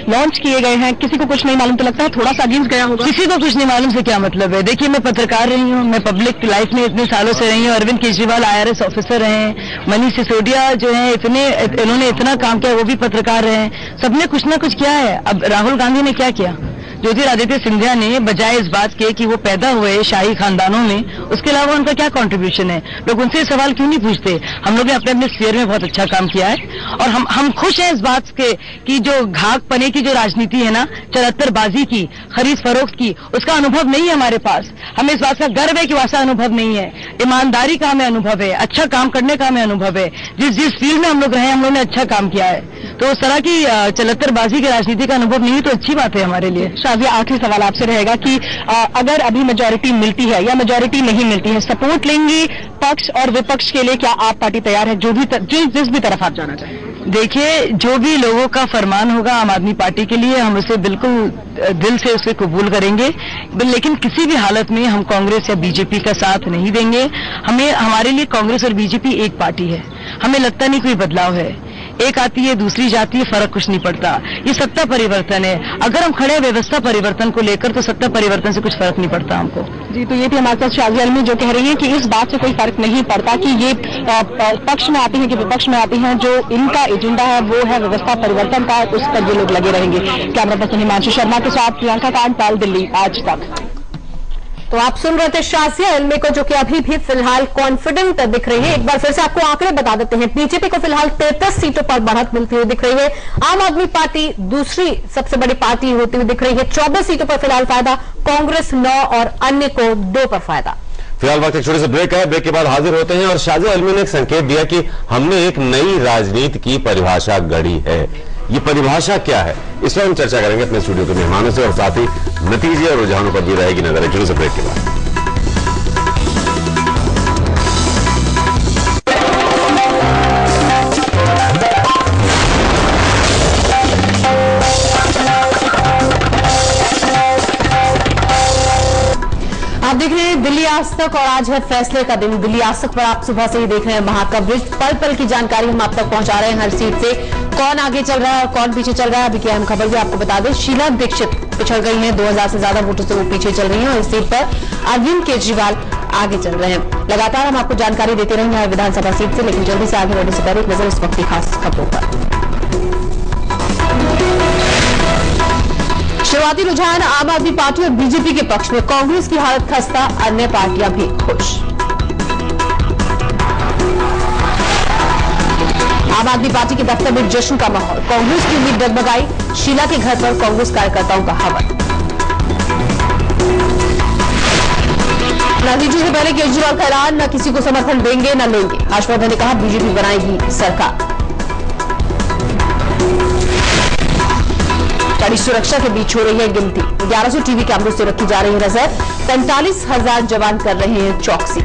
लॉन्च किए गए हैं, किसी को कुछ नहीं मालूम, तो लगता है थोड़ा सा अगेंस्ट गया होगा? किसी को कुछ नहीं मालूम से क्या मतलब है? देखिए, मैं पत्रकार रही हूँ, मैं पब्लिक लाइफ में इतने सालों से रही हूँ। अरविंद केजरीवाल IRS ऑफिसर हैं, मनीष सिसोदिया जो है इन्होंने इतना काम किया, वो भी पत्रकार रहे हैं। सबने कुछ ना कुछ किया है। अब राहुल गांधी ने क्या किया? ज्योतिरादित्य सिंधिया ने बजाय इस बात के कि वो पैदा हुए शाही खानदानों में, उसके अलावा उनका क्या कंट्रीब्यूशन है, लोग उनसे सवाल क्यों नहीं पूछते? हम लोग ने अपने अपने स्फीयर में बहुत अच्छा काम किया है और हम खुश हैं इस बात के कि जो घाक पने की जो राजनीति है ना, चरत्तरबाजी की, खरीद फरोख्त की, उसका अनुभव नहीं है हमारे पास। हमें इस बात का गर्व है कि वैसा अनुभव नहीं है। ईमानदारी का हमें अनुभव है, अच्छा काम करने का हमें अनुभव है। जिस फील्ड में हम लोग रहे, हम लोगों ने अच्छा काम किया है। तो उस तरह की चलत्तरबाजी की राजनीति का अनुभव नहीं है तो अच्छी बात है हमारे लिए। शाजिया, आखिरी सवाल आपसे रहेगा कि अगर अभी मेजोरिटी मिलती है या मेजोरिटी नहीं मिलती है, सपोर्ट लेंगी पक्ष और विपक्ष के लिए? क्या आप पार्टी तैयार है जिस भी तरफ आप जाना चाहें? देखिए, जो भी लोगों का फरमान होगा आम आदमी पार्टी के लिए, हम उसे बिल्कुल दिल से उसे कबूल करेंगे, लेकिन किसी भी हालत में हम कांग्रेस या बीजेपी का साथ नहीं देंगे। हमारे लिए कांग्रेस और बीजेपी एक पार्टी है। हमें लगता नहीं कोई बदलाव है, एक आती है दूसरी जाती है, फर्क कुछ नहीं पड़ता। ये सत्ता परिवर्तन है। अगर हम खड़े व्यवस्था परिवर्तन को लेकर तो सत्ता परिवर्तन से कुछ फर्क नहीं पड़ता हमको। जी, तो ये थी हमारे साथ शाजिया अलमी जो कह रही हैं कि इस बात से कोई फर्क नहीं पड़ता कि ये पक्ष में आती हैं कि विपक्ष में आती हैं, जो इनका एजेंडा है वो है व्यवस्था परिवर्तन का, उस पर ये लोग लगे रहेंगे। कैमरा पर्सन हिमांशु शर्मा के साथ प्रियंका कांडपाल, दिल्ली आज तक। तो आप सुन रहे थे शाजिया अलमी को, जो कि अभी भी फिलहाल कॉन्फिडेंट दिख रही है। एक बार फिर से आपको आंकड़े बता देते हैं। बीजेपी को फिलहाल 33 सीटों पर बढ़त मिलती हुई दिख रही है। आम आदमी पार्टी दूसरी सबसे बड़ी पार्टी होती हुई दिख रही है। 14 सीटों पर फिलहाल फायदा, कांग्रेस 9 और अन्य को 2 पर फायदा। फिलहाल वक्त एक छोटे से ब्रेक है, ब्रेक के बाद हाजिर होते हैं। और शाजिया अलमी ने एक संकेत दिया कि हमने एक नई राजनीति की परिभाषा गढ़ी है। ये परिभाषा क्या है, इस पर हम चर्चा करेंगे अपने स्टूडियो के मेहमानों से, और साथ ही नतीजे और रुझानों पर भी रहेगी नजर। छोटे से ब्रेक के बाद आप देख रहे हैं दिल्ली आज तक और आज है फैसले का दिन। दिल्ली आज तक पर आप सुबह से ही देख रहे हैं महाकवरेज, पल पल की जानकारी हम आप तक पहुंचा रहे हैं हर सीट से। कौन आगे चल रहा है और कौन पीछे चल रहा है, अभी की अहम खबर भी आपको बता दें। शीला दीक्षित पिछड़ गई हैं, 2000 से ज्यादा वोटों से वो पीछे चल रही हैं और इस सीट पर अरविंद केजरीवाल आगे चल रहे हैं। लगातार हम आपको जानकारी देते रहेंगे हर विधानसभा सीट से, लेकिन जल्दी से आगे बढ़ने से पहले एक नजर इस वक्त की खास खबरों पर। शुरुआती रुझान आम आदमी पार्टी और बीजेपी के पक्ष में, कांग्रेस की हालत खस्ता, अन्य पार्टियां भी खुश। आम आदमी पार्टी के दफ्तर में जश्न का माहौल, कांग्रेस की उम्मीद डगमगाई, शीला के घर पर कांग्रेस कार्यकर्ताओं का हवन। नतीजे से पहले केजरीवाल का ऐलान, न किसी को समर्थन देंगे न लेंगे। हर्षवर्धन ने कहा बीजेपी बनाएगी सरकार। कड़ी सुरक्षा के बीच हो रही है गिनती, 1100 टीवी कैमरों से रखी जा रही है नजर। 45,000 जवान कर रहे हैं चौकसी।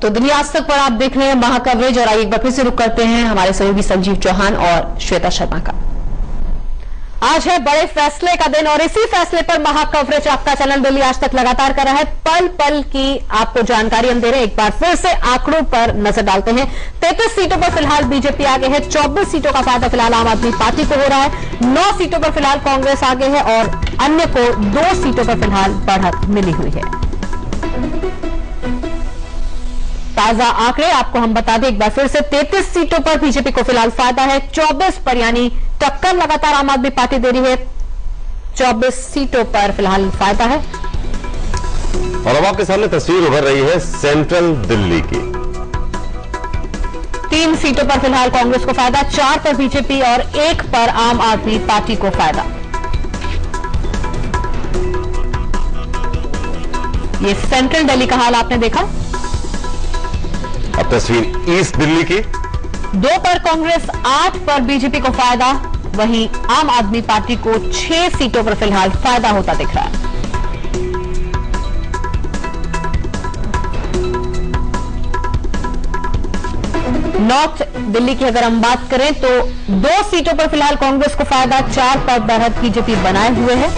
तो दिल्ली आज तक पर आप देख रहे हैं महाकवरेज, और आइए एक बार फिर से रुक करते हैं हमारे सहयोगी संजीव चौहान और श्वेता शर्मा का। आज है बड़े फैसले का दिन और इसी फैसले पर महाकवरेज आपका चैनल दिल्ली आज तक लगातार कर रहा है। पल पल की आपको जानकारी हम दे रहे हैं। एक बार फिर से आंकड़ों पर नजर डालते हैं। 33 सीटों पर फिलहाल बीजेपी आगे है, 24 सीटों का फायदा फिलहाल आम आदमी पार्टी को हो रहा है, 9 सीटों पर फिलहाल कांग्रेस आगे है और अन्य को 2 सीटों पर फिलहाल बढ़त मिली हुई है। ताजा आंकड़े आपको हम बता दें एक बार फिर से। 33 सीटों पर बीजेपी को फिलहाल फायदा है, 24 पर यानी टक्कर लगातार आम आदमी पार्टी दे रही है। 24 सीटों पर फिलहाल फायदा है। और अब आपके सामने तस्वीर उभर रही है सेंट्रल दिल्ली की। 3 सीटों पर फिलहाल कांग्रेस को फायदा, 4 पर बीजेपी और 1 पर आम आदमी पार्टी को फायदा। ये सेंट्रल दिल्ली का हाल आपने देखा। अब तस्वीर ईस्ट दिल्ली की। 2 पर कांग्रेस, 8 पर बीजेपी को फायदा, वहीं आम आदमी पार्टी को 6 सीटों पर फिलहाल फायदा होता दिख रहा है। नॉर्थ दिल्ली की अगर हम बात करें तो 2 सीटों पर फिलहाल कांग्रेस को फायदा, 4 पर बढ़त बीजेपी बनाए हुए है,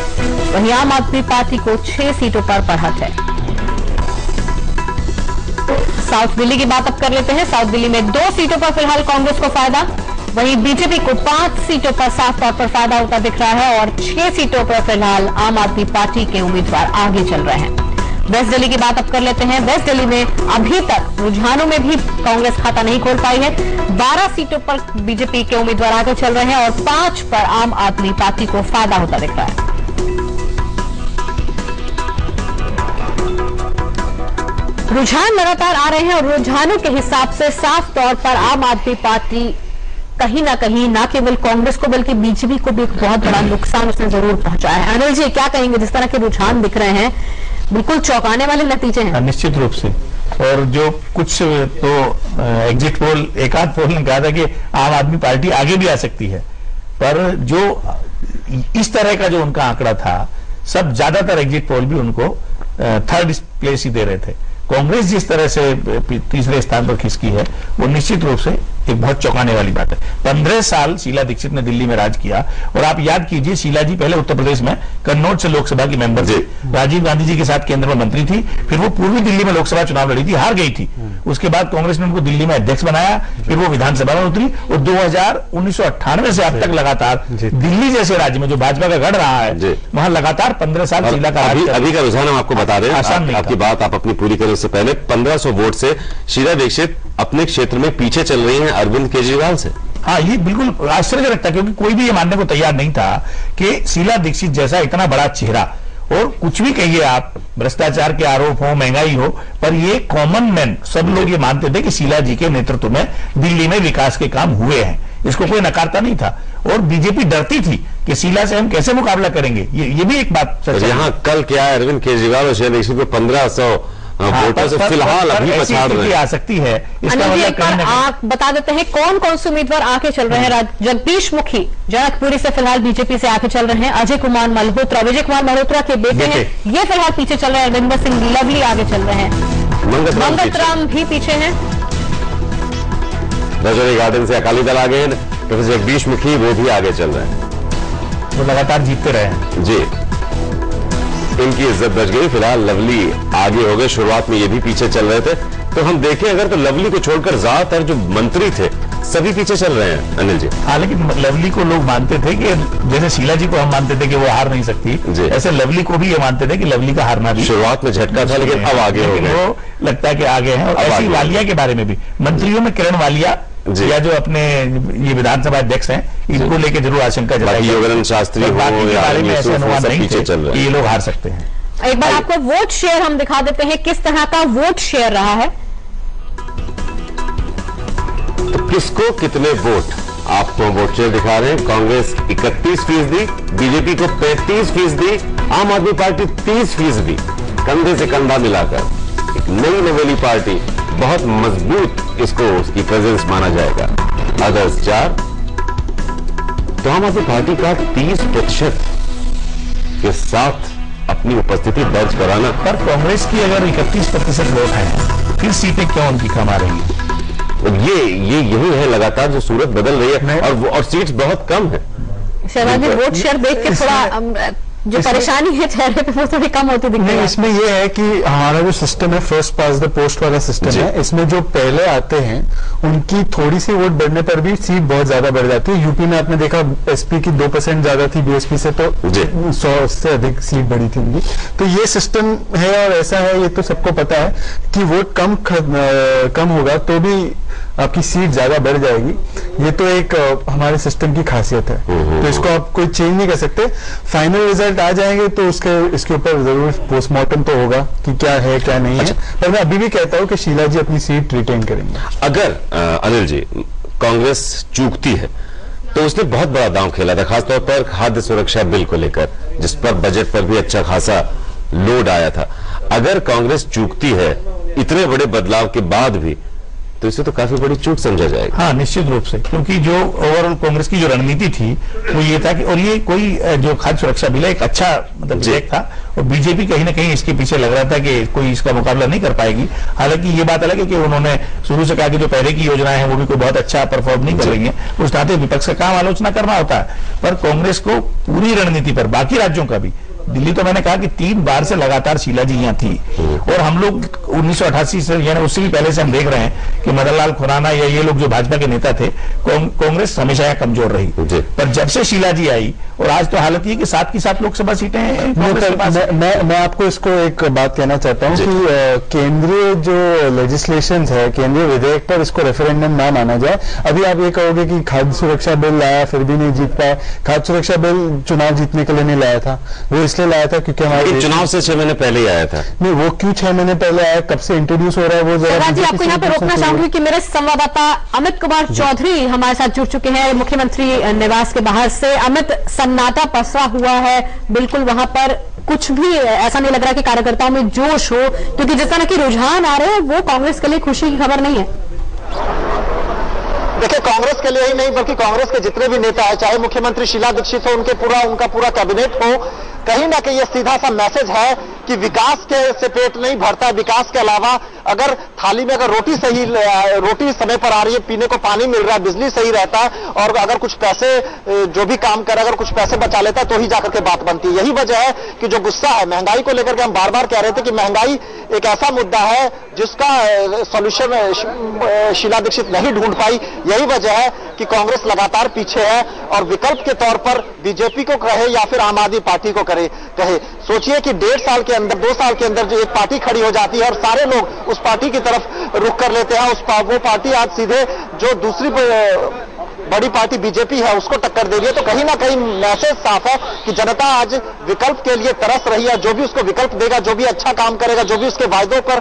वहीं आम आदमी पार्टी को 6 सीटों पर बढ़त है। साउथ दिल्ली की बात अब कर लेते हैं। साउथ दिल्ली में 2 सीटों पर फिलहाल कांग्रेस को फायदा, वहीं बीजेपी को 5 सीटों पर साफ तौर पर फायदा होता दिख रहा है और 6 सीटों पर फिलहाल आम आदमी पार्टी के उम्मीदवार आगे चल रहे हैं। वेस्ट दिल्ली की बात अब कर लेते हैं। वेस्ट दिल्ली में अभी तक रुझानों में भी कांग्रेस खाता नहीं खोल पाई है। 12 सीटों पर बीजेपी के उम्मीदवार आगे चल रहे हैं और 5 पर आम आदमी पार्टी को फायदा होता दिख रहा है। रुझान लगातार आ रहे हैं और रुझानों के हिसाब से साफ तौर पर आम आदमी पार्टी कहीं ना कहीं न केवल कांग्रेस को बल्कि बीजेपी को भी एक बहुत बड़ा नुकसान उसने जरूर पहुंचाया है। अनिल जी, क्या कहेंगे? जिस तरह के रुझान दिख रहे हैं, बिल्कुल चौंकाने वाले नतीजे हैं। निश्चित रूप से। और जो कुछ तो एग्जिट पोल, एकाध पोल ने कहा था कि आम आदमी पार्टी आगे भी आ सकती है, पर जो इस तरह का जो उनका आंकड़ा था, सब ज्यादातर एग्जिट पोल भी उनको थर्ड प्लेस ही दे रहे थे। कांग्रेस जिस तरह से तीसरे स्थान पर खिसकी है, वो निश्चित रूप से एक बहुत चौंकाने वाली बात है। 15 साल शीला दीक्षित ने दिल्ली में राज किया और आप याद कीजिए, शीला जी पहले उत्तर प्रदेश में कन्नौज से लोकसभा की मेंबर थी, राजीव गांधी जी के साथ केंद्र में मंत्री थी, फिर वो पूर्वी दिल्ली में लोकसभा चुनाव लड़ी थी, हार गई थी। उसके बाद कांग्रेस ने उनको दिल्ली में अध्यक्ष बनाया, फिर वो विधानसभा में उतरी और 1998 से अब तक लगातार दिल्ली जैसे राज्य में जो भाजपा का गढ़ रहा है, वहां लगातार 15 साल शीला का अभी का रुझान हम आपको बता रहे हैं। आपकी बात आप अपनी पूरी करें उससे पहले 1500 वोट से शीला दीक्षित अपने क्षेत्र में पीछे चल रही हैं अरविंद केजरीवाल से। हाँ, ये बिल्कुल आश्चर्यजनक था, क्योंकि कोई भी ये मानने को तैयार नहीं था कि शीला दीक्षित जैसा इतना बड़ा चेहरा, और कुछ भी कहिए आप, भ्रष्टाचार के आरोप हो, महंगाई हो, पर ये कॉमन मैन, सब लोग ये मानते थे कि शीला जी के नेतृत्व में दिल्ली में विकास के काम हुए हैं। इसको कोई नकारता नहीं था और बीजेपी डरती थी कि शीला से हम कैसे मुकाबला करेंगे। ये भी एक बात सच है। यहाँ कल क्या है, अरविंद केजरीवाल और शीला दीक्षित को 1500 वोटों से फिलहाल अभी पछाड़ रहे हैं। आ सकती है। एक बार आप बता देते हैं कौन कौन से उम्मीदवार आगे चल रहे हैं। जगदीश मुखी जनकपुरी से फिलहाल बीजेपी से आगे चल रहे हैं। अजय कुमार मल्होत्रा, विजय कुमार मल्होत्रा के बेटे हैं, ये फिलहाल पीछे चल रहे हैं। रविंदर सिंह लवली आगे चल रहे हैं। मंगत राम भी पीछे हैं। रजौरी गार्डन से अकाली दल आगे हैं, तो जगदीश मुखी वो भी आगे चल रहे हैं, वो लगातार जीतते रहे हैं जी। इनकी इज्जत बच गई। फिलहाल लवली आगे हो गए, शुरुआत में ये भी पीछे चल रहे थे। तो हम देखें अगर, तो लवली को छोड़कर ज्यादातर जो मंत्री थे सभी पीछे चल रहे हैं अनिल जी। हाँ, लेकिन लवली को लोग मानते थे कि जैसे शीला जी को हम मानते थे कि वो हार नहीं सकती, ऐसे लवली को भी ये मानते थे कि लवली का हारना भी शुरुआत में झटका था, लेकिन अब आगे हो गए। वो लगता है कि आगे हैं। और ऐसी वालिया के बारे में भी, मंत्रियों में किरण वालिया या जो अपने ये विधानसभा अध्यक्ष हैं, इनको लेके जरूर आशंका जताई। योगेंद्र शास्त्री बाकी के बारे में ऐसे अनुमान नहीं थे, ये लोग हार सकते हैं। एक बार आपको वोट शेयर हम दिखा देते हैं, किस तरह का वोट शेयर रहा है। तो किसको कितने वोट, आपको वोट शेयर दिखा रहे हैं। कांग्रेस 31%, बीजेपी को 35%, आम आदमी पार्टी 30%। कंधे से कंधा मिलाकर एक नई नवेली पार्टी, बहुत मजबूत इसको उसकी प्रेजेंस माना जाएगा। अदर्स 4, तो आम आदमी पार्टी का 30% के साथ अपनी उपस्थिति दर्ज कराना। पर कांग्रेस की अगर 31% वोट है, फिर सीटें क्यों उनकी कम आ रही है? यही है लगातार जो सूरत बदल रही है, और सीट्स बहुत कम है। शर्मा जी, वोट शेयर देख के थोड़ा जो परेशानी है चेहरे पे वो थोड़ी कम होती दिखती है। इसमें यह है कि हमारा जो सिस्टम है, फर्स्ट पास द पोस्ट वाला सिस्टम है, इसमें जो पहले आते हैं उनकी थोड़ी सी वोट बढ़ने पर भी सीट बहुत ज्यादा बढ़ जाती है। यूपी में आपने देखा एसपी की 2% ज्यादा थी बीएसपी से, तो 100 से अधिक सीट बढ़ी थी उनकी। तो ये सिस्टम है और ऐसा है, ये तो सबको पता है कि वोट कम होगा तो भी आपकी सीट ज्यादा बढ़ जाएगी। ये तो एक हमारे सिस्टम की खासियत है, तो इसको आप कोई चेंज नहीं कर सकते। फाइनल रिजल्ट आ जाएंगे तो इसके ऊपर जरूर पोस्टमार्टम तो होगा कि क्या है क्या नहीं है। पर मैं अभी भी कहता हूं कि शीला जी अपनी सीट रिटेन करेंगे। अगर अनिल जी कांग्रेस चूकती है तो उसने बहुत बड़ा दांव खेला था, खासतौर पर खाद्य सुरक्षा बिल को लेकर, जिस पर बजट पर भी अच्छा खासा लोड आया था। अगर कांग्रेस चूकती है इतने बड़े बदलाव के बाद भी, तो इसे तो काफी बड़ी चूक समझा जाएगा। हाँ, निश्चित रूप से, क्योंकि जो ओवरऑल कांग्रेस की जो रणनीति थी वो ये था कि, और ये कोई जो खाद्य सुरक्षा बिल है एक अच्छा मतलब विधेयक था, और बीजेपी कहीं ना कहीं इसके पीछे लग रहा था कि कोई इसका मुकाबला नहीं कर पाएगी। हालांकि ये बात अलग है कि उन्होंने शुरू से कहा कि जो पहले की योजनाएं हैं वो भी कोई बहुत अच्छा परफॉर्म नहीं कर रही है। उस नाते विपक्ष का काम आलोचना करना होता है, पर कांग्रेस को पूरी रणनीति पर, बाकी राज्यों का भी दिल्ली तो मैंने कहा कि 3 बार से लगातार शीला जी यहाँ थी, और हम लोग 1988 से यानी उससे भी पहले से हम देख रहे हैं कि मदन लाल खुराना या ये लोग जो भाजपा के नेता थे, कांग्रेस हमेशा यहाँ कमजोर रही। पर जब से शीला जी आई, और आज तो हालत ये कि 7 की 7 लोकसभा सीटें मैं आपको इसको एक बात कहना चाहता हूँ कि केंद्रीय जो लेजिस्लेशन है, केंद्रीय विधेयक पर इसको रेफरेंडम ना माना जाए। अभी आप ये कहोगे कि खाद्य सुरक्षा बिल लाया फिर भी नहीं जीत पाया। खाद्य सुरक्षा बिल चुनाव जीतने के लिए नहीं लाया था, वो इसलिए लाया था क्योंकि हमारे चुनाव से 6 महीने पहले ही आया था। नहीं, वो क्यों 6 महीने पहले आया, कब से इंट्रोड्यूस हो रहा है वो जरा जी आपको यहाँ पे रोकना चाहूंगी कि मेरे संवाददाता अमित कुमार चौधरी हमारे साथ जुड़ चुके हैं मुख्यमंत्री निवास के बाहर से। अमित, सन्नाटा पसरा हुआ है, बिल्कुल वहां पर कुछ भी ऐसा नहीं लग रहा कि कार्यकर्ताओं में जोश हो, क्योंकि जिस तरह के रुझान आ रहे हैं वो कांग्रेस के लिए खुशी की खबर नहीं है। देखिए, कांग्रेस के लिए ही नहीं बल्कि कांग्रेस के जितने भी नेता है, चाहे मुख्यमंत्री शीला दीक्षित हो, उनका पूरा कैबिनेट हो, कहीं ना कहीं ये सीधा सा मैसेज है कि विकास के से पेट नहीं भरता। विकास के अलावा अगर थाली में अगर रोटी समय पर आ रही है, पीने को पानी मिल रहा है, बिजली सही रहता है, और अगर कुछ पैसे जो भी काम करे अगर कुछ पैसे बचा लेता है तो ही जाकर के बात बनती है। यही वजह है कि जो गुस्सा है महंगाई को लेकर के, हम बार बार कह रहे थे कि महंगाई एक ऐसा मुद्दा है जिसका सॉल्यूशन शीला दीक्षित नहीं ढूंढ पाई। यही वजह है कि कांग्रेस लगातार पीछे है, और विकल्प के तौर पर बीजेपी को कहे या फिर आम आदमी पार्टी को कहे। सोचिए कि 1.5 साल के अंदर, 2 साल के अंदर जो एक पार्टी खड़ी हो जाती है और सारे लोग उस पार्टी की तरफ रुख कर लेते हैं। वो पार्टी आज सीधे जो दूसरी बड़ी पार्टी बीजेपी है उसको टक्कर दे रही है। तो कहीं ना कहीं मैसेज साफ है कि जनता आज विकल्प के लिए तरस रही है। जो भी उसको विकल्प देगा, जो भी अच्छा काम करेगा, जो भी उसके वायदों पर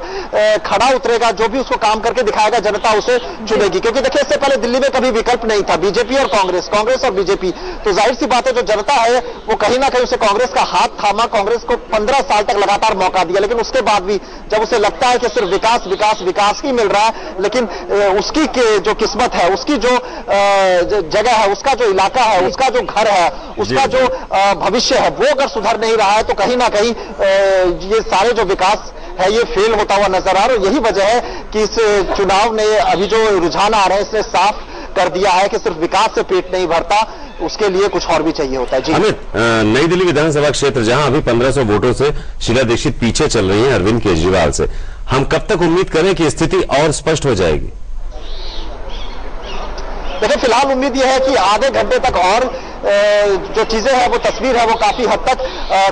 खड़ा उतरेगा, जो भी उसको काम करके दिखाएगा, जनता उसे चुनेगी। क्योंकि देखिए, इससे पहले दिल्ली में कभी विकल्प नहीं था, बीजेपी और कांग्रेस और बीजेपी। तो जाहिर सी बात है जो जनता है वो कहीं ना कहीं उसे कांग्रेस का हाथ थामा, कांग्रेस को 15 साल तक लगातार मौका दिया, लेकिन उसके बाद भी जब उसे लगता है कि सिर्फ विकास विकास विकास ही मिल रहा है, लेकिन उसकी जो किस्मत है, उसकी जो जगह है, उसका जो इलाका है, उसका जो घर है, उसका जो भविष्य है, वो अगर सुधर नहीं रहा है तो कहीं ना कहीं ये सारे जो विकास है ये फेल होता हुआ नजर आ रहा है। यही वजह है कि इस चुनाव ने अभी जो रुझान आ रहे हैं इसने साफ कर दिया है कि सिर्फ विकास से पेट नहीं भरता, उसके लिए कुछ और भी चाहिए होता है। जी अमित, नई दिल्ली विधानसभा क्षेत्र जहां अभी 1500 वोटों से शीला दीक्षित पीछे चल रही हैं अरविंद केजरीवाल से, हम कब तक उम्मीद करें कि स्थिति और स्पष्ट हो जाएगी? देखिए, फिलहाल उम्मीद यह है कि आधे घंटे तक और जो चीजें हैं, वो तस्वीर है, वो काफी हद तक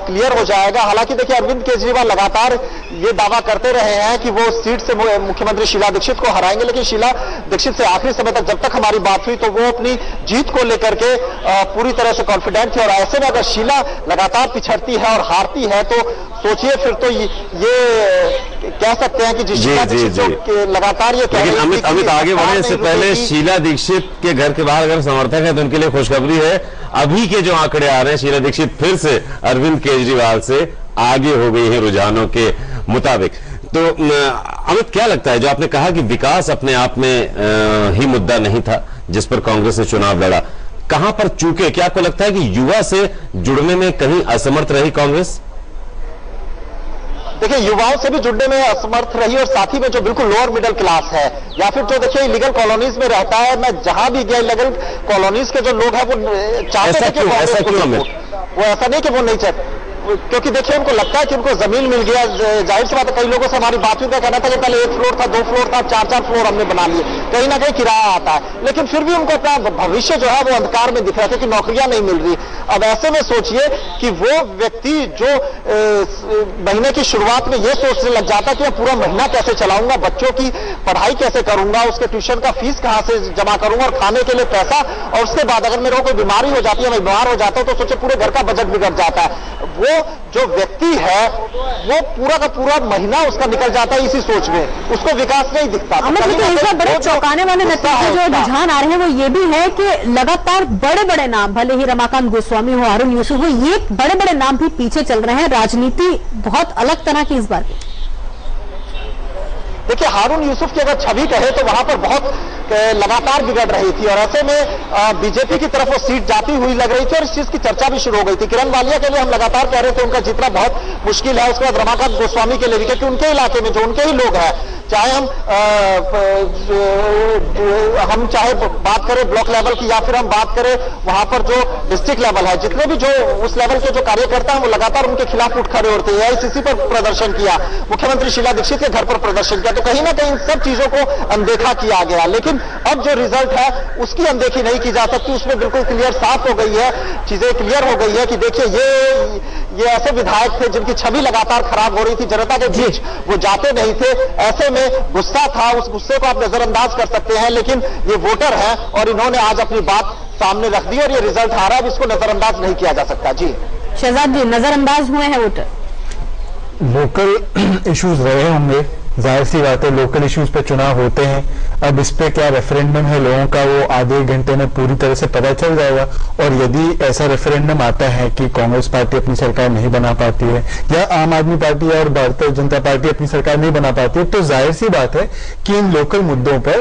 क्लियर हो जाएगा। हालांकि देखिए, अरविंद केजरीवाल लगातार ये दावा करते रहे हैं कि वो सीट से मुख्यमंत्री शीला दीक्षित को हराएंगे, लेकिन शीला दीक्षित से आखिरी समय तक जब तक हमारी बात हुई तो वो अपनी जीत को लेकर के पूरी तरह से कॉन्फिडेंट थी। और ऐसे में अगर शीला लगातार पिछड़ती है और हारती है तो सोचिए फिर तो ये कह सकते हैं कि जिस शीला दीक्षित लगातार ये कह रही है। अमित, आगे बढ़ने से पहले शीला दीक्षित के घर के बाहर अगर समर्थक है तो उनके लिए खुशखबरी है, अभी के जो आंकड़े आ रहे हैं, शीला दीक्षित फिर से अरविंद केजरीवाल से आगे हो गई है रुझानों के मुताबिक। तो अमित, क्या लगता है, जो आपने कहा कि विकास अपने आप में ही मुद्दा नहीं था जिस पर कांग्रेस ने चुनाव लड़ा, कहां पर चूके? क्या आपको लगता है कि युवा से जुड़ने में कहीं असमर्थ रही कांग्रेस? देखिए, युवाओं से भी जुड़ने में असमर्थ रही, और साथ ही में जो बिल्कुल लोअर मिडिल क्लास है या फिर जो देखिए इलीगल कॉलोनीज में रहता है, मैं जहां भी गया इलीगल कॉलोनीज के जो लोग हैं वो चाहते हैं कि वो ऐसा नहीं कि वो नहीं चाहते, क्योंकि देखिए उनको लगता है कि उनको जमीन मिल गया। जाहिर सी बात है, कई लोगों से हमारी बातचीत का कहना था कि पहले 1 फ्लोर था, 2 फ्लोर था, 4 फ्लोर हमने बना लिए, कहीं ना कहीं किराया आता है, लेकिन फिर भी उनको अपना भविष्य जो है वो अंधकार में दिख रहा है क्योंकि नौकरियां नहीं मिल रही। अब ऐसे में सोचिए कि वो व्यक्ति जो महीने की शुरुआत में ये सोचने लग जाता कि मैं पूरा महीना कैसे चलाऊंगा, बच्चों की पढ़ाई कैसे करूंगा, उसके ट्यूशन का फीस कहां से जमा करूंगा और खाने के लिए पैसा, और उसके बाद अगर मेरे को कोई बीमारी हो जाती है, मैं बीमार हो जाता हूं तो सोचिए पूरे घर का बजट बिगड़ जाता है। वो जो व्यक्ति है वो पूरा का पूरा महीना उसका निकल जाता है इसी सोच में, उसको विकास नहीं दिखता। इसमें बड़े चौंकाने वाले नतीजे जो रुझान आ रहे हैं वो ये भी है कि लगातार बड़े बड़े नाम, भले ही रमाकांत गोस्वामी हो, हारून यूसुफ हो, ये बड़े बड़े नाम भी पीछे चल रहे हैं। राजनीति बहुत अलग तरह की इस बार। देखिए, हारून यूसुफ की अगर छवि कहे तो वहां पर बहुत लगातार बिगड़ रही थी, और ऐसे में बीजेपी की तरफ वो सीट जाती हुई लग रही थी और इस चीज की चर्चा भी शुरू हो गई थी। किरण वालिया के लिए हम लगातार कह रहे थे उनका जीतना बहुत मुश्किल है, उसके बाद रमाकांत गोस्वामी के लिए भी, क्योंकि उनके इलाके में जो उनके ही लोग हैं, चाहे हम चाहे बात करें ब्लॉक लेवल की या फिर हम बात करें वहां पर जो डिस्ट्रिक्ट लेवल है, जितने भी जो उस लेवल के जो कार्यकर्ता हैं वो लगातार उनके खिलाफ उठ खड़े होते हैं। AICC पर प्रदर्शन किया, मुख्यमंत्री शीला दीक्षित के घर पर प्रदर्शन किया, तो कहीं ना कहीं इन सब चीजों को अनदेखा किया गया। लेकिन अब जो रिजल्ट है उसकी अनदेखी नहीं की जा सकती, उसमें बिल्कुल क्लियर साफ हो गई है, चीजें क्लियर हो गई है कि देखिए ये ऐसे विधायक थे जिनकी छवि लगातार खराब हो रही थी, जनता के बीच वो जाते नहीं थे, ऐसे में गुस्सा था, उस गुस्से को आप नजरअंदाज कर सकते हैं। लेकिन ये वोटर है और इन्होंने आज अपनी बात सामने रख दी और ये रिजल्ट आ रहा है, अब इसको नजरअंदाज नहीं किया जा सकता। जी शहजाद जी, नजरअंदाज हुए हैं वोटर? लोकल इश्यूज रहे होंगे, जाहिर सी बात है, लोकल इश्यूज पे चुनाव होते हैं। अब इस पे क्या रेफरेंडम है लोगों का, वो आधे एक घंटे में पूरी तरह से पता चल जाएगा। और यदि ऐसा रेफरेंडम आता है कि कांग्रेस पार्टी अपनी सरकार नहीं बना पाती है या आम आदमी पार्टी और भारतीय जनता पार्टी अपनी सरकार नहीं बना पाती है, तो जाहिर सी बात है कि इन लोकल मुद्दों पर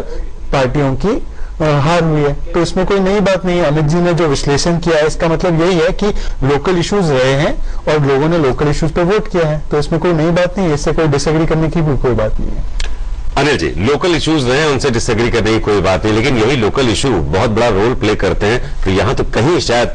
पार्टियों की हार हुई है। तो इसमें कोई नई बात नहीं है। अमित जी ने जो विश्लेषण किया है इसका मतलब यही है कि लोकल इश्यूज रहे हैं और लोगों ने लोकल इश्यूज पे वोट किया है, तो इसमें कोई नई बात नहीं है, इससे कोई डिसएग्री करने की भी कोई बात नहीं है। अनिल जी, लोकल इश्यूज रहे हैं, उनसे डिसएग्री करने की कोई बात नहीं, लेकिन यही लोकल इशू बहुत बड़ा रोल प्ले करते हैं। तो यहाँ तो कहीं शायद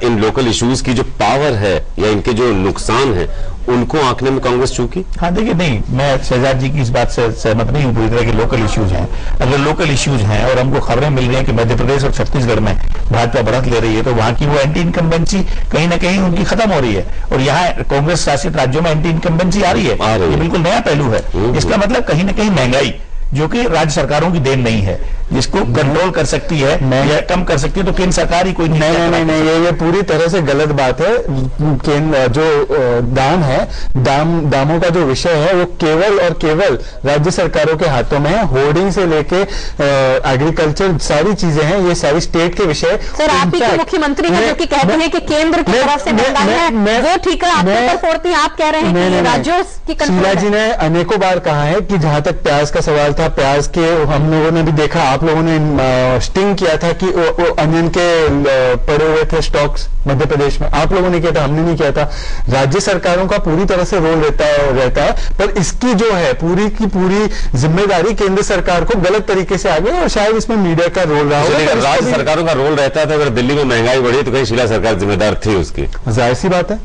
इन लोकल इश्यूज की जो पावर है या इनके जो नुकसान है उनको आंकने में कांग्रेस चूकी। हाँ देखिए, नहीं, मैं शहजाद जी की इस बात से सहमत नहीं हूँ पूरी तरह के लोकल इश्यूज हैं। अगर लोकल इश्यूज हैं और हमको खबरें मिल रही हैं कि मध्य प्रदेश और छत्तीसगढ़ में भाजपा बढ़त ले रही है, तो वहां की वो एंटी इनकम्बेंसी कहीं ना कहीं उनकी खत्म हो रही है और यहाँ कांग्रेस शासित राज्यों में एंटी इनकम्बेंसी आ रही है। ये बिल्कुल नया पहलू है। इसका मतलब कहीं ना कहीं महंगाई, जो कि राज्य सरकारों की देन नहीं है, जिसको कंट्रोल कर सकती है या कम कर सकती है, तो केंद्र सरकार ही कोई नहीं, ये पूरी तरह से गलत बात है। केंद्र जो दाम है, दामों का जो विषय है वो केवल और केवल राज्य सरकारों के हाथों में है। होर्डिंग से लेके एग्रीकल्चर सारी चीजें हैं, ये सारी स्टेट के विषय। सर, आप ही के मुख्यमंत्री हैं जो कि कहते हैं कि केंद्र की तरफ से महंगाई है, वो ठीक है, आप ऊपर फोड़ती हैं, आप कह रहे हैं कि राज्यों की कंट्रोल। शीला जी ने अनेकों बार कहा है कि जहां तक प्याज का सवाल था, प्याज के हम लोगों ने भी देखा, आप लोगों ने स्टिंग किया था कि अनियन के पड़े हुए थे स्टॉक्स मध्य प्रदेश में, आप लोगों ने किया था, हमने नहीं किया था। राज्य सरकारों का पूरी तरह से रोल रहता है, पर इसकी जो है पूरी की पूरी जिम्मेदारी केंद्र सरकार को गलत तरीके से आ गई और शायद इसमें मीडिया का रोल रहा होगा। राज्य सरकारों का रोल रहता था, अगर दिल्ली में महंगाई बढ़ी तो कहीं शीला सरकार जिम्मेदार थी उसकी, जाहिर सी बात है।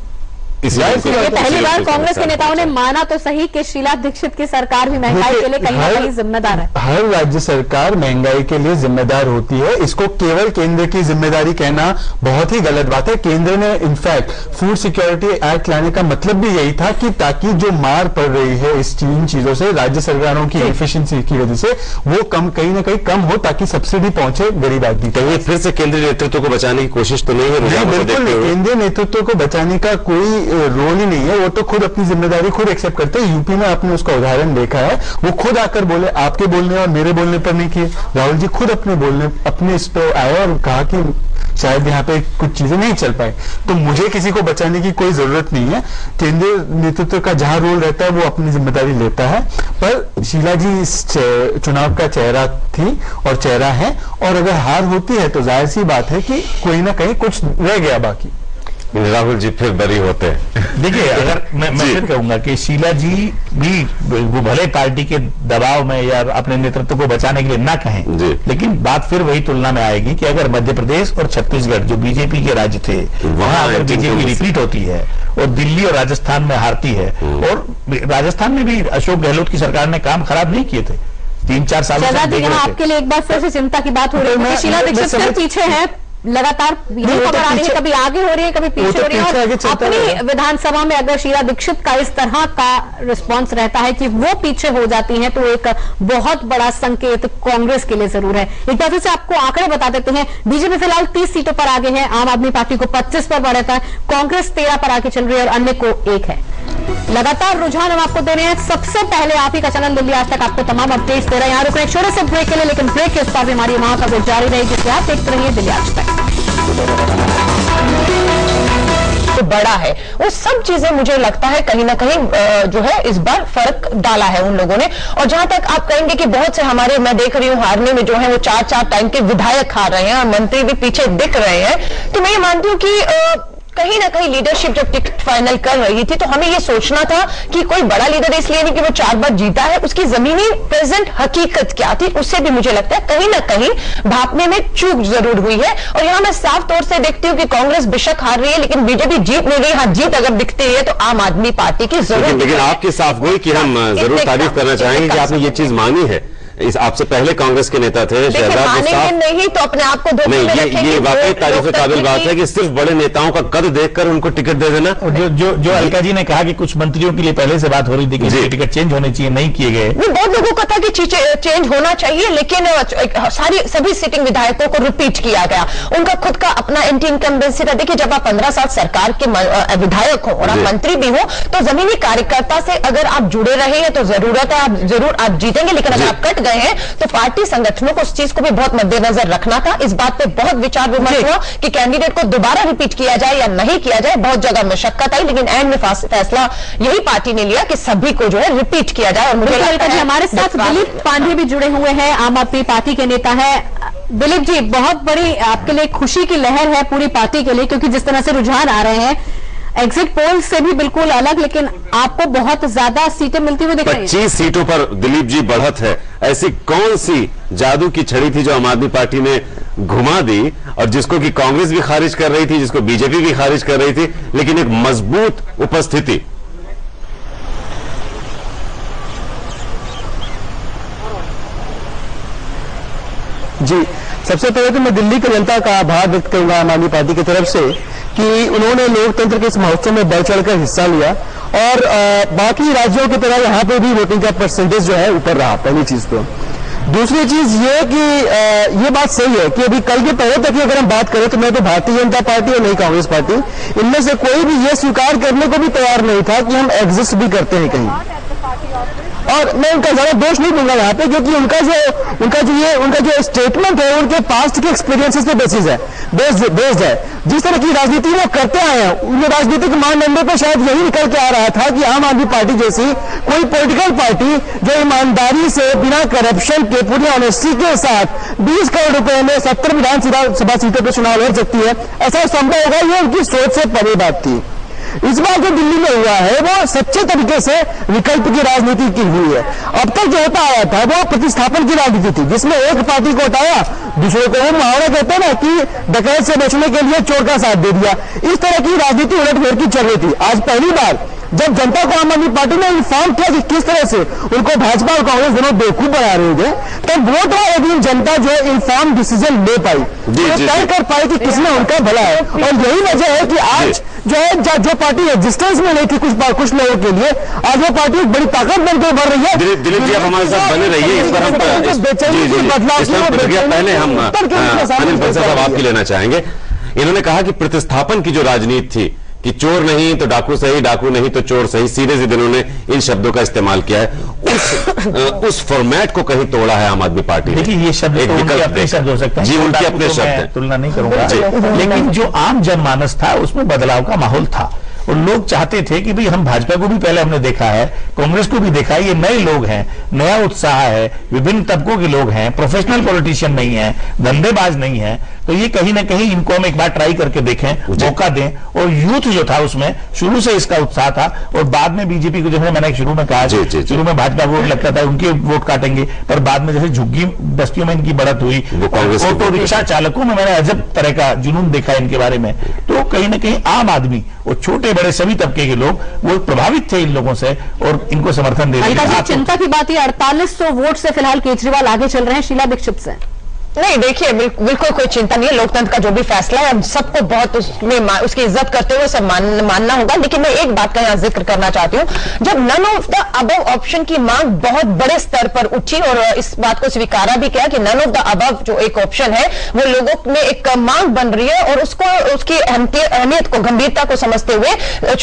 पहली बार कांग्रेस के नेताओं ने माना तो सही कि शीला दीक्षित की सरकार भी महंगाई के लिए कहीं ना कहीं जिम्मेदार है। हर राज्य सरकार महंगाई के लिए जिम्मेदार होती है, इसको केवल केंद्र की जिम्मेदारी कहना बहुत ही गलत बात है। केंद्र ने इनफैक्ट फूड सिक्योरिटी एक्ट लाने का मतलब भी यही था कि ताकि जो मार पड़ रही है इस चीजों से राज्य सरकारों की एफिशिएंसी की वजह से वो कहीं ना कहीं कम हो, ताकि सब्सिडी पहुंचे गरीब आदमी तक। ये फिर से केंद्रीय नेतृत्व को बचाने की कोशिश तो नहीं है? बिल्कुल नहीं, केंद्रीय नेतृत्व को बचाने का कोई रोल ही नहीं है, वो तो खुद अपनी जिम्मेदारी खुद एक्सेप्ट करते हैं। यूपी में आपने उसका उदाहरण देखा है, वो खुद आकर बोले, आपके बोलने और मेरे बोलने पर नहीं किए। राहुल जी खुद अपने इस पे आए और कहा कि शायद यहाँ पे कुछ चीजें नहीं चल पाए। तो मुझे किसी को बचाने की कोई जरूरत नहीं है, केंद्रीय नेतृत्व का जहां रोल रहता है वो अपनी जिम्मेदारी लेता है। पर शीला जी इस चुनाव का चेहरा थी और चेहरा है, और अगर हार होती है तो जाहिर सी बात है कि कोई ना कहीं कुछ रह गया बाकी। राहुल जी फिर बरी होते हैं। देखिए, अगर मैं फिर कहूंगा कि शीला जी भी वो भले पार्टी के दबाव में या अपने नेतृत्व को बचाने के लिए ना कहें, लेकिन बात फिर वही तुलना में आएगी कि अगर मध्य प्रदेश और छत्तीसगढ़ जो बीजेपी के राज्य थे वहां अगर बीजेपी रिपीट होती है और दिल्ली और राजस्थान में हारती है, और राजस्थान में भी अशोक गहलोत की सरकार ने काम खराब नहीं किए थे 3-4 साल से। आपके लिए एक बार फिर से चिंता की बात हो रही है, शीला दीक्षित के पीछे है, लगातार ये खबर आ रही है, कभी आगे हो रही है, कभी पीछे हो रही है। और अपनी विधानसभा में अगर शीला दीक्षित का इस तरह का रिस्पांस रहता है कि वो पीछे हो जाती हैं, तो एक बहुत बड़ा संकेत कांग्रेस के लिए जरूर है। एक बार से आपको आंकड़े बता देते हैं। बीजेपी फिलहाल 30 सीटों पर आगे है, आम आदमी पार्टी को 25 पर बढ़ा है, कांग्रेस 13 पर आगे चल रही है और अन्य को 1 है। लगातार रुझान हम आपको दे रहे हैं। सबसे पहले आप ही का चैनल दिल्ली आज तक आपको तमाम अपडेट्स दे रहे हैं। यहाँ रुकने एक छोटे से ब्रेक के लिए, लेकिन ब्रेक के उस पार भी हमारी वहां कवरेज जारी रहेगी, जिससे आप देखते रहिए दिल्ली आज तक। तो बड़ा है वो सब चीजें, मुझे लगता है कहीं ना कहीं जो है इस बार फर्क डाला है उन लोगों ने। और जहां तक आप कहेंगे कि बहुत से हमारे, मैं देख रही हूं हारने में जो है वो 4-4 टाइम के विधायक हार रहे हैं और मंत्री भी पीछे दिख रहे हैं, तो मैं ये मानती हूं कि कहीं ना कहीं लीडरशिप जब टिकट फाइनल कर रही थी तो हमें यह सोचना था कि कोई बड़ा लीडर इसलिए नहीं कि वो 4 बार जीता है, उसकी जमीनी प्रेजेंट हकीकत क्या थी, उससे भी मुझे लगता है कहीं ना कहीं भापने में चूक जरूर हुई है। और यहां मैं साफ तौर से देखती हूं कि कांग्रेस बेशक हार रही है लेकिन बीजेपी जीत नहीं रही। हाँ, जीत अगर दिखती है तो आम आदमी पार्टी की जरूर। लेकिन आपकी साफ गोई कि हम जरूर तारीफ करना चाहेंगे कि आपने ये चीज मांगी है। इस आपसे पहले कांग्रेस के नेता थे शहजाद नहीं तो अपने आप को ये वाकई तारीफ के काबिल बात है कि सिर्फ बड़े नेताओं का कद देखकर उनको टिकट दे देना। जो अलका जी ने कहा कि कुछ मंत्रियों के लिए पहले से बात हो रही थी कि टिकट चेंज होने चाहिए, नहीं किए गए। बहुत लोगों का था कि चेंज होना चाहिए लेकिन सभी सिटिंग विधायकों को रिपीट किया गया। उनका खुद का अपना एंटी इनकम्बेंसी था। देखिए, जब आप 15 साल सरकार के विधायक हो और आप मंत्री भी हो तो जमीनी कार्यकर्ता से अगर आप जुड़े रहे हैं तो जरूरत है जरूर आप जीतेंगे। लेकिन अगर आप कट गए हैं तो पार्टी संगठनों को उस चीज को भी बहुत मद्देनजर रखना था। इस बात पे बहुत विचार विमर्श हुआ कि कैंडिडेट को दोबारा रिपीट किया जाए या नहीं किया जाए। बहुत जगह मशक्कत आई लेकिन एंड में फैसला यही पार्टी ने लिया कि सभी को जो है रिपीट किया जाए। और मुझे लगता है हमारे साथ दिलीप पांडे भी जुड़े हुए हैं, आम आदमी पार्टी के नेता है। दिलीप जी, बहुत बड़ी आपके लिए खुशी की लहर है पूरी पार्टी के लिए, क्योंकि जिस तरह से रुझान आ रहे हैं एग्जिट पोल से भी बिल्कुल अलग, लेकिन आपको बहुत ज्यादा सीटें मिलती हुई दिख रही हैं। 25 सीटों पर दिलीप जी बढ़त है। ऐसी कौन सी जादू की छड़ी थी जो आम आदमी पार्टी ने घुमा दी और जिसको कि कांग्रेस भी खारिज कर रही थी, जिसको बीजेपी भी खारिज कर रही थी, लेकिन एक मजबूत उपस्थिति। जी, सबसे पहले तो मैं दिल्ली की जनता का आभार व्यक्त करूंगा आम आदमी पार्टी की तरफ से कि उन्होंने लोकतंत्र के इस महोत्सव में बढ़ चढ़कर हिस्सा लिया और बाकी राज्यों की तरह यहाँ पे भी वोटिंग का परसेंटेज जो है ऊपर रहा। पहली चीज तो। दूसरी चीज ये कि ये बात सही है कि अभी कल के पहले तक की अगर हम बात करें तो मैं तो भारतीय जनता पार्टी और नहीं कांग्रेस पार्टी, इनमें से कोई भी ये स्वीकार करने को भी तैयार नहीं था कि हम एग्जिस्ट भी करते हैं कहीं। और मैं उनका ज्यादा दोष नहीं दूंगा यहाँ पे, क्योंकि उनका जो स्टेटमेंट है उनके पास्ट के एक्सपीरियंसेस पे बेस्ड है। जिस तरह की राजनीति वो करते आए हैं, उनके राजनीतिक मानदंडों पे शायद यही निकल के आ रहा था कि आम आदमी पार्टी जैसी कोई पॉलिटिकल पार्टी जो ईमानदारी से बिना करप्शन के पूरी ऑनेस्टी के साथ 20 करोड़ रुपए में 70 विधानसभा सीटों पर चुनाव लड़ सकती है, ऐसा संभव होगा, ये उनकी सोच से परे बात थी। इस बार जो दिल्ली में हुआ है वो सच्चे तरीके से विकल्प की राजनीति की हुई है। अब तक जो होता आया था वो प्रतिस्थापन की राजनीति थी, जिसमें एक पार्टी को हटाया, दूसरे को, वो मुहावरा कहते हैं ना कि डकैत से बचने के लिए चोर का साथ दे दिया। इस तरह की राजनीति उलटफेर की चल रही थी। आज पहली बार जब जनता को आम आदमी पार्टी ने इन्फॉर्म किया कि किस तरह से उनको भाजपा और कांग्रेस दोनों बेवकूफ बना रहे थे, तब वोट वाले दिन जनता जो है इन्फॉर्म डिसीजन ले पाई, तय कर पाई कि किसमें उनका भला है। और यही वजह है कि आज जो है जो पार्टी एग्जिस्टेंस में नहीं थी कुछ लोगों के लिए, आज वो पार्टी एक बड़ी ताकत बनकर बढ़ रही है। दिलीप जी, आप हमारे साथ बने रहिए। इस पर हम पहले हम अनिल बंसल साहब आपकी लेना चाहेंगे। इन्होंने कहा कि प्रतिस्थापन की जो राजनीति थी कि चोर नहीं तो डाकू सही, डाकू नहीं तो चोर सही, सीधे सीधे उन्होंने इन शब्दों का इस्तेमाल किया है। उस फॉर्मेट को कहीं तोड़ा है आम आदमी पार्टी। देखिए, ये शब्द एक अपने शब्द हो सकते हैं जी, उनके अपने शब्द, तुलना नहीं करूंगा, लेकिन जो आम जनमानस था उसमें बदलाव का माहौल था और लोग चाहते थे कि भाई हम भाजपा को भी पहले हमने देखा है, कांग्रेस को भी देखा है, ये नए लोग हैं, नया उत्साह है, विभिन्न तबकों के लोग हैं, प्रोफेशनल पॉलिटिशियन नहीं है, धंधेबाज नहीं है, तो ये कहीं ना कहीं इनको हम एक बार ट्राई करके देखें, मौका दें। और यूथ जो था उसमें शुरू से इसका उत्साह था और बाद में बीजेपी को जैसे मैंने शुरू में कहा, शुरू में भाजपा को लगता था उनके वोट काटेंगे, पर बाद में जैसे झुग्गी बस्तियों में इनकी बढ़त हुई, ऑटो रिक्शा चालकों में मैंने अजब तरह का जुनून देखा इनके बारे में, तो कहीं ना कहीं आम आदमी वो छोटे बड़े सभी तबके के लोग वो प्रभावित थे इन लोगों से और इनको समर्थन दे रहे हैं। चिंता की बात है 4800 वोट से फिलहाल केजरीवाल आगे चल रहे हैं शीला दीक्षित से। नहीं, देखिए, बिल्कुल कोई चिंता नहीं है। लोकतंत्र का जो भी फैसला है हम सबको बहुत उसकी इज्जत करते हुए सब मानना होगा। लेकिन मैं एक बात का यहाँ जिक्र करना चाहती हूँ, जब none of the above option की मांग बहुत बड़े स्तर पर उठी और इस बात को स्वीकारा भी किया कि नन ऑफ द अबव जो एक ऑप्शन है वो लोगों में एक मांग बन रही है और उसको उसकी अहमियत को, गंभीरता को समझते हुए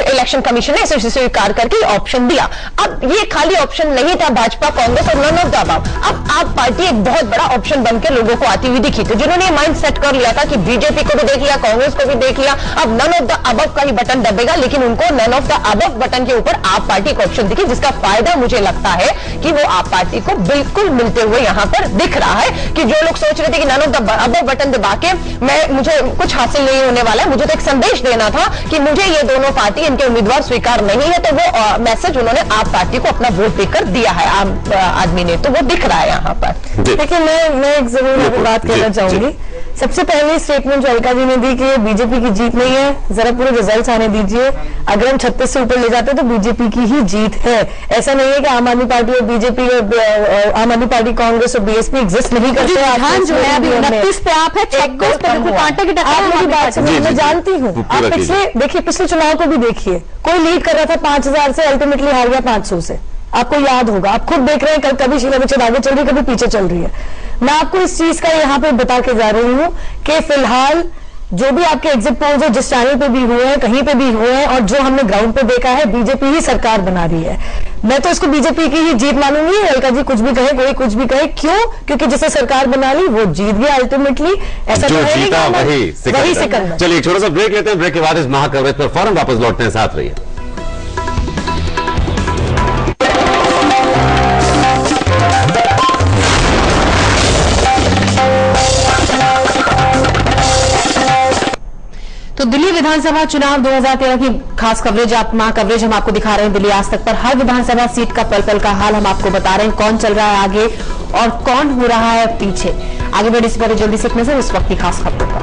इलेक्शन कमीशन ने इसे स्वीकार करके ऑप्शन दिया। अब ये खाली ऑप्शन नहीं था भाजपा, कांग्रेस और नन ऑफ द अबव। अब आप पार्टी एक बहुत बड़ा ऑप्शन बनकर लोगों को आती हुई दिखी थी, जिन्होंने ये माइंड सेट कर लिया था कि बीजेपी को भी देख लिया, कांग्रेस को भी देख लिया, अब नन ऑफ द अबव का ही बटन दबेगा, लेकिन उनको none of the above button के ऊपर आप पार्टी को ऑप्शन दिखी, जिसका फायदा मुझे लगता है कि वो आप पार्टी को बिल्कुल मिलते हुए यहां पर दिख रहा है कि जो लोग सोच रहे थे कि none of the above button दबा के मुझे कुछ हासिल नहीं होने वाला है, मुझे तो एक संदेश देना था कि मुझे ये दोनों पार्टी इनके उम्मीदवार स्वीकार नहीं है, तो वो मैसेज उन्होंने आप पार्टी को अपना वोट देकर दिया है आम आदमी ने, तो वो दिख रहा है यहाँ पर। देखिए मैं एक जरूर बात कहना चाहूंगी। सबसे पहले स्टेटमेंट जो अलका जी ने दी कि बीजेपी की जीत नहीं है, जरा पूरे रिजल्ट्स आने दीजिए। अगर हम 36 से ऊपर ले जाते हैं तो बीजेपी की ही जीत है। ऐसा नहीं है कि आम आदमी पार्टी और बीजेपी और आम आदमी पार्टी, कांग्रेस और बीएसपी एग्जिस्ट नहीं करते। जो है अभी 29 पे आप है, 36 पे कांटे की टक्कर। आप मेरी बात सुनिए, मैं जानती हूँ। आप पिछले चुनाव को भी देखिए, कोई लीड कर रहा था 5000 से, अल्टीमेटली हार गया 500 से। आपको याद होगा, आप खुद देख रहे हैं, कभी शीला बच्चन आगे चल रही है, कभी पीछे चल रही है। मैं आपको इस चीज का यहाँ पे बता के जा रही हूँ कि फिलहाल जो भी आपके एग्जिट पोल्स है, जिस चैनल पे भी हुए हैं, कहीं पे भी हुए हैं, और जो हमने ग्राउंड पे देखा है, बीजेपी ही सरकार बना रही है। मैं तो इसको बीजेपी की ही जीत मानूंगी। अलका जी कुछ भी कहे, कोई कुछ भी कहे, क्यों? क्योंकि जिसे सरकार बना ली वो जीत गया अल्टीमेटली। ऐसा जो जीता वही सिकंदर। चलिए एक छोटा सा ब्रेक लेते हैं, ब्रेक के बाद इस महाकवरेज पर फौरन वापस लौटते हैं, साथ रहिए। तो दिल्ली विधानसभा चुनाव 2013 की खास कवरेज कवरेज हम आपको दिखा रहे हैं दिल्ली आज तक पर। हर विधानसभा सीट का पल पल का हाल हम आपको बता रहे हैं, कौन चल रहा है आगे और कौन हो रहा है पीछे। आगे बढ़ने से पहले जल्दी से एक नजर इस वक्त की खास खबरों पर।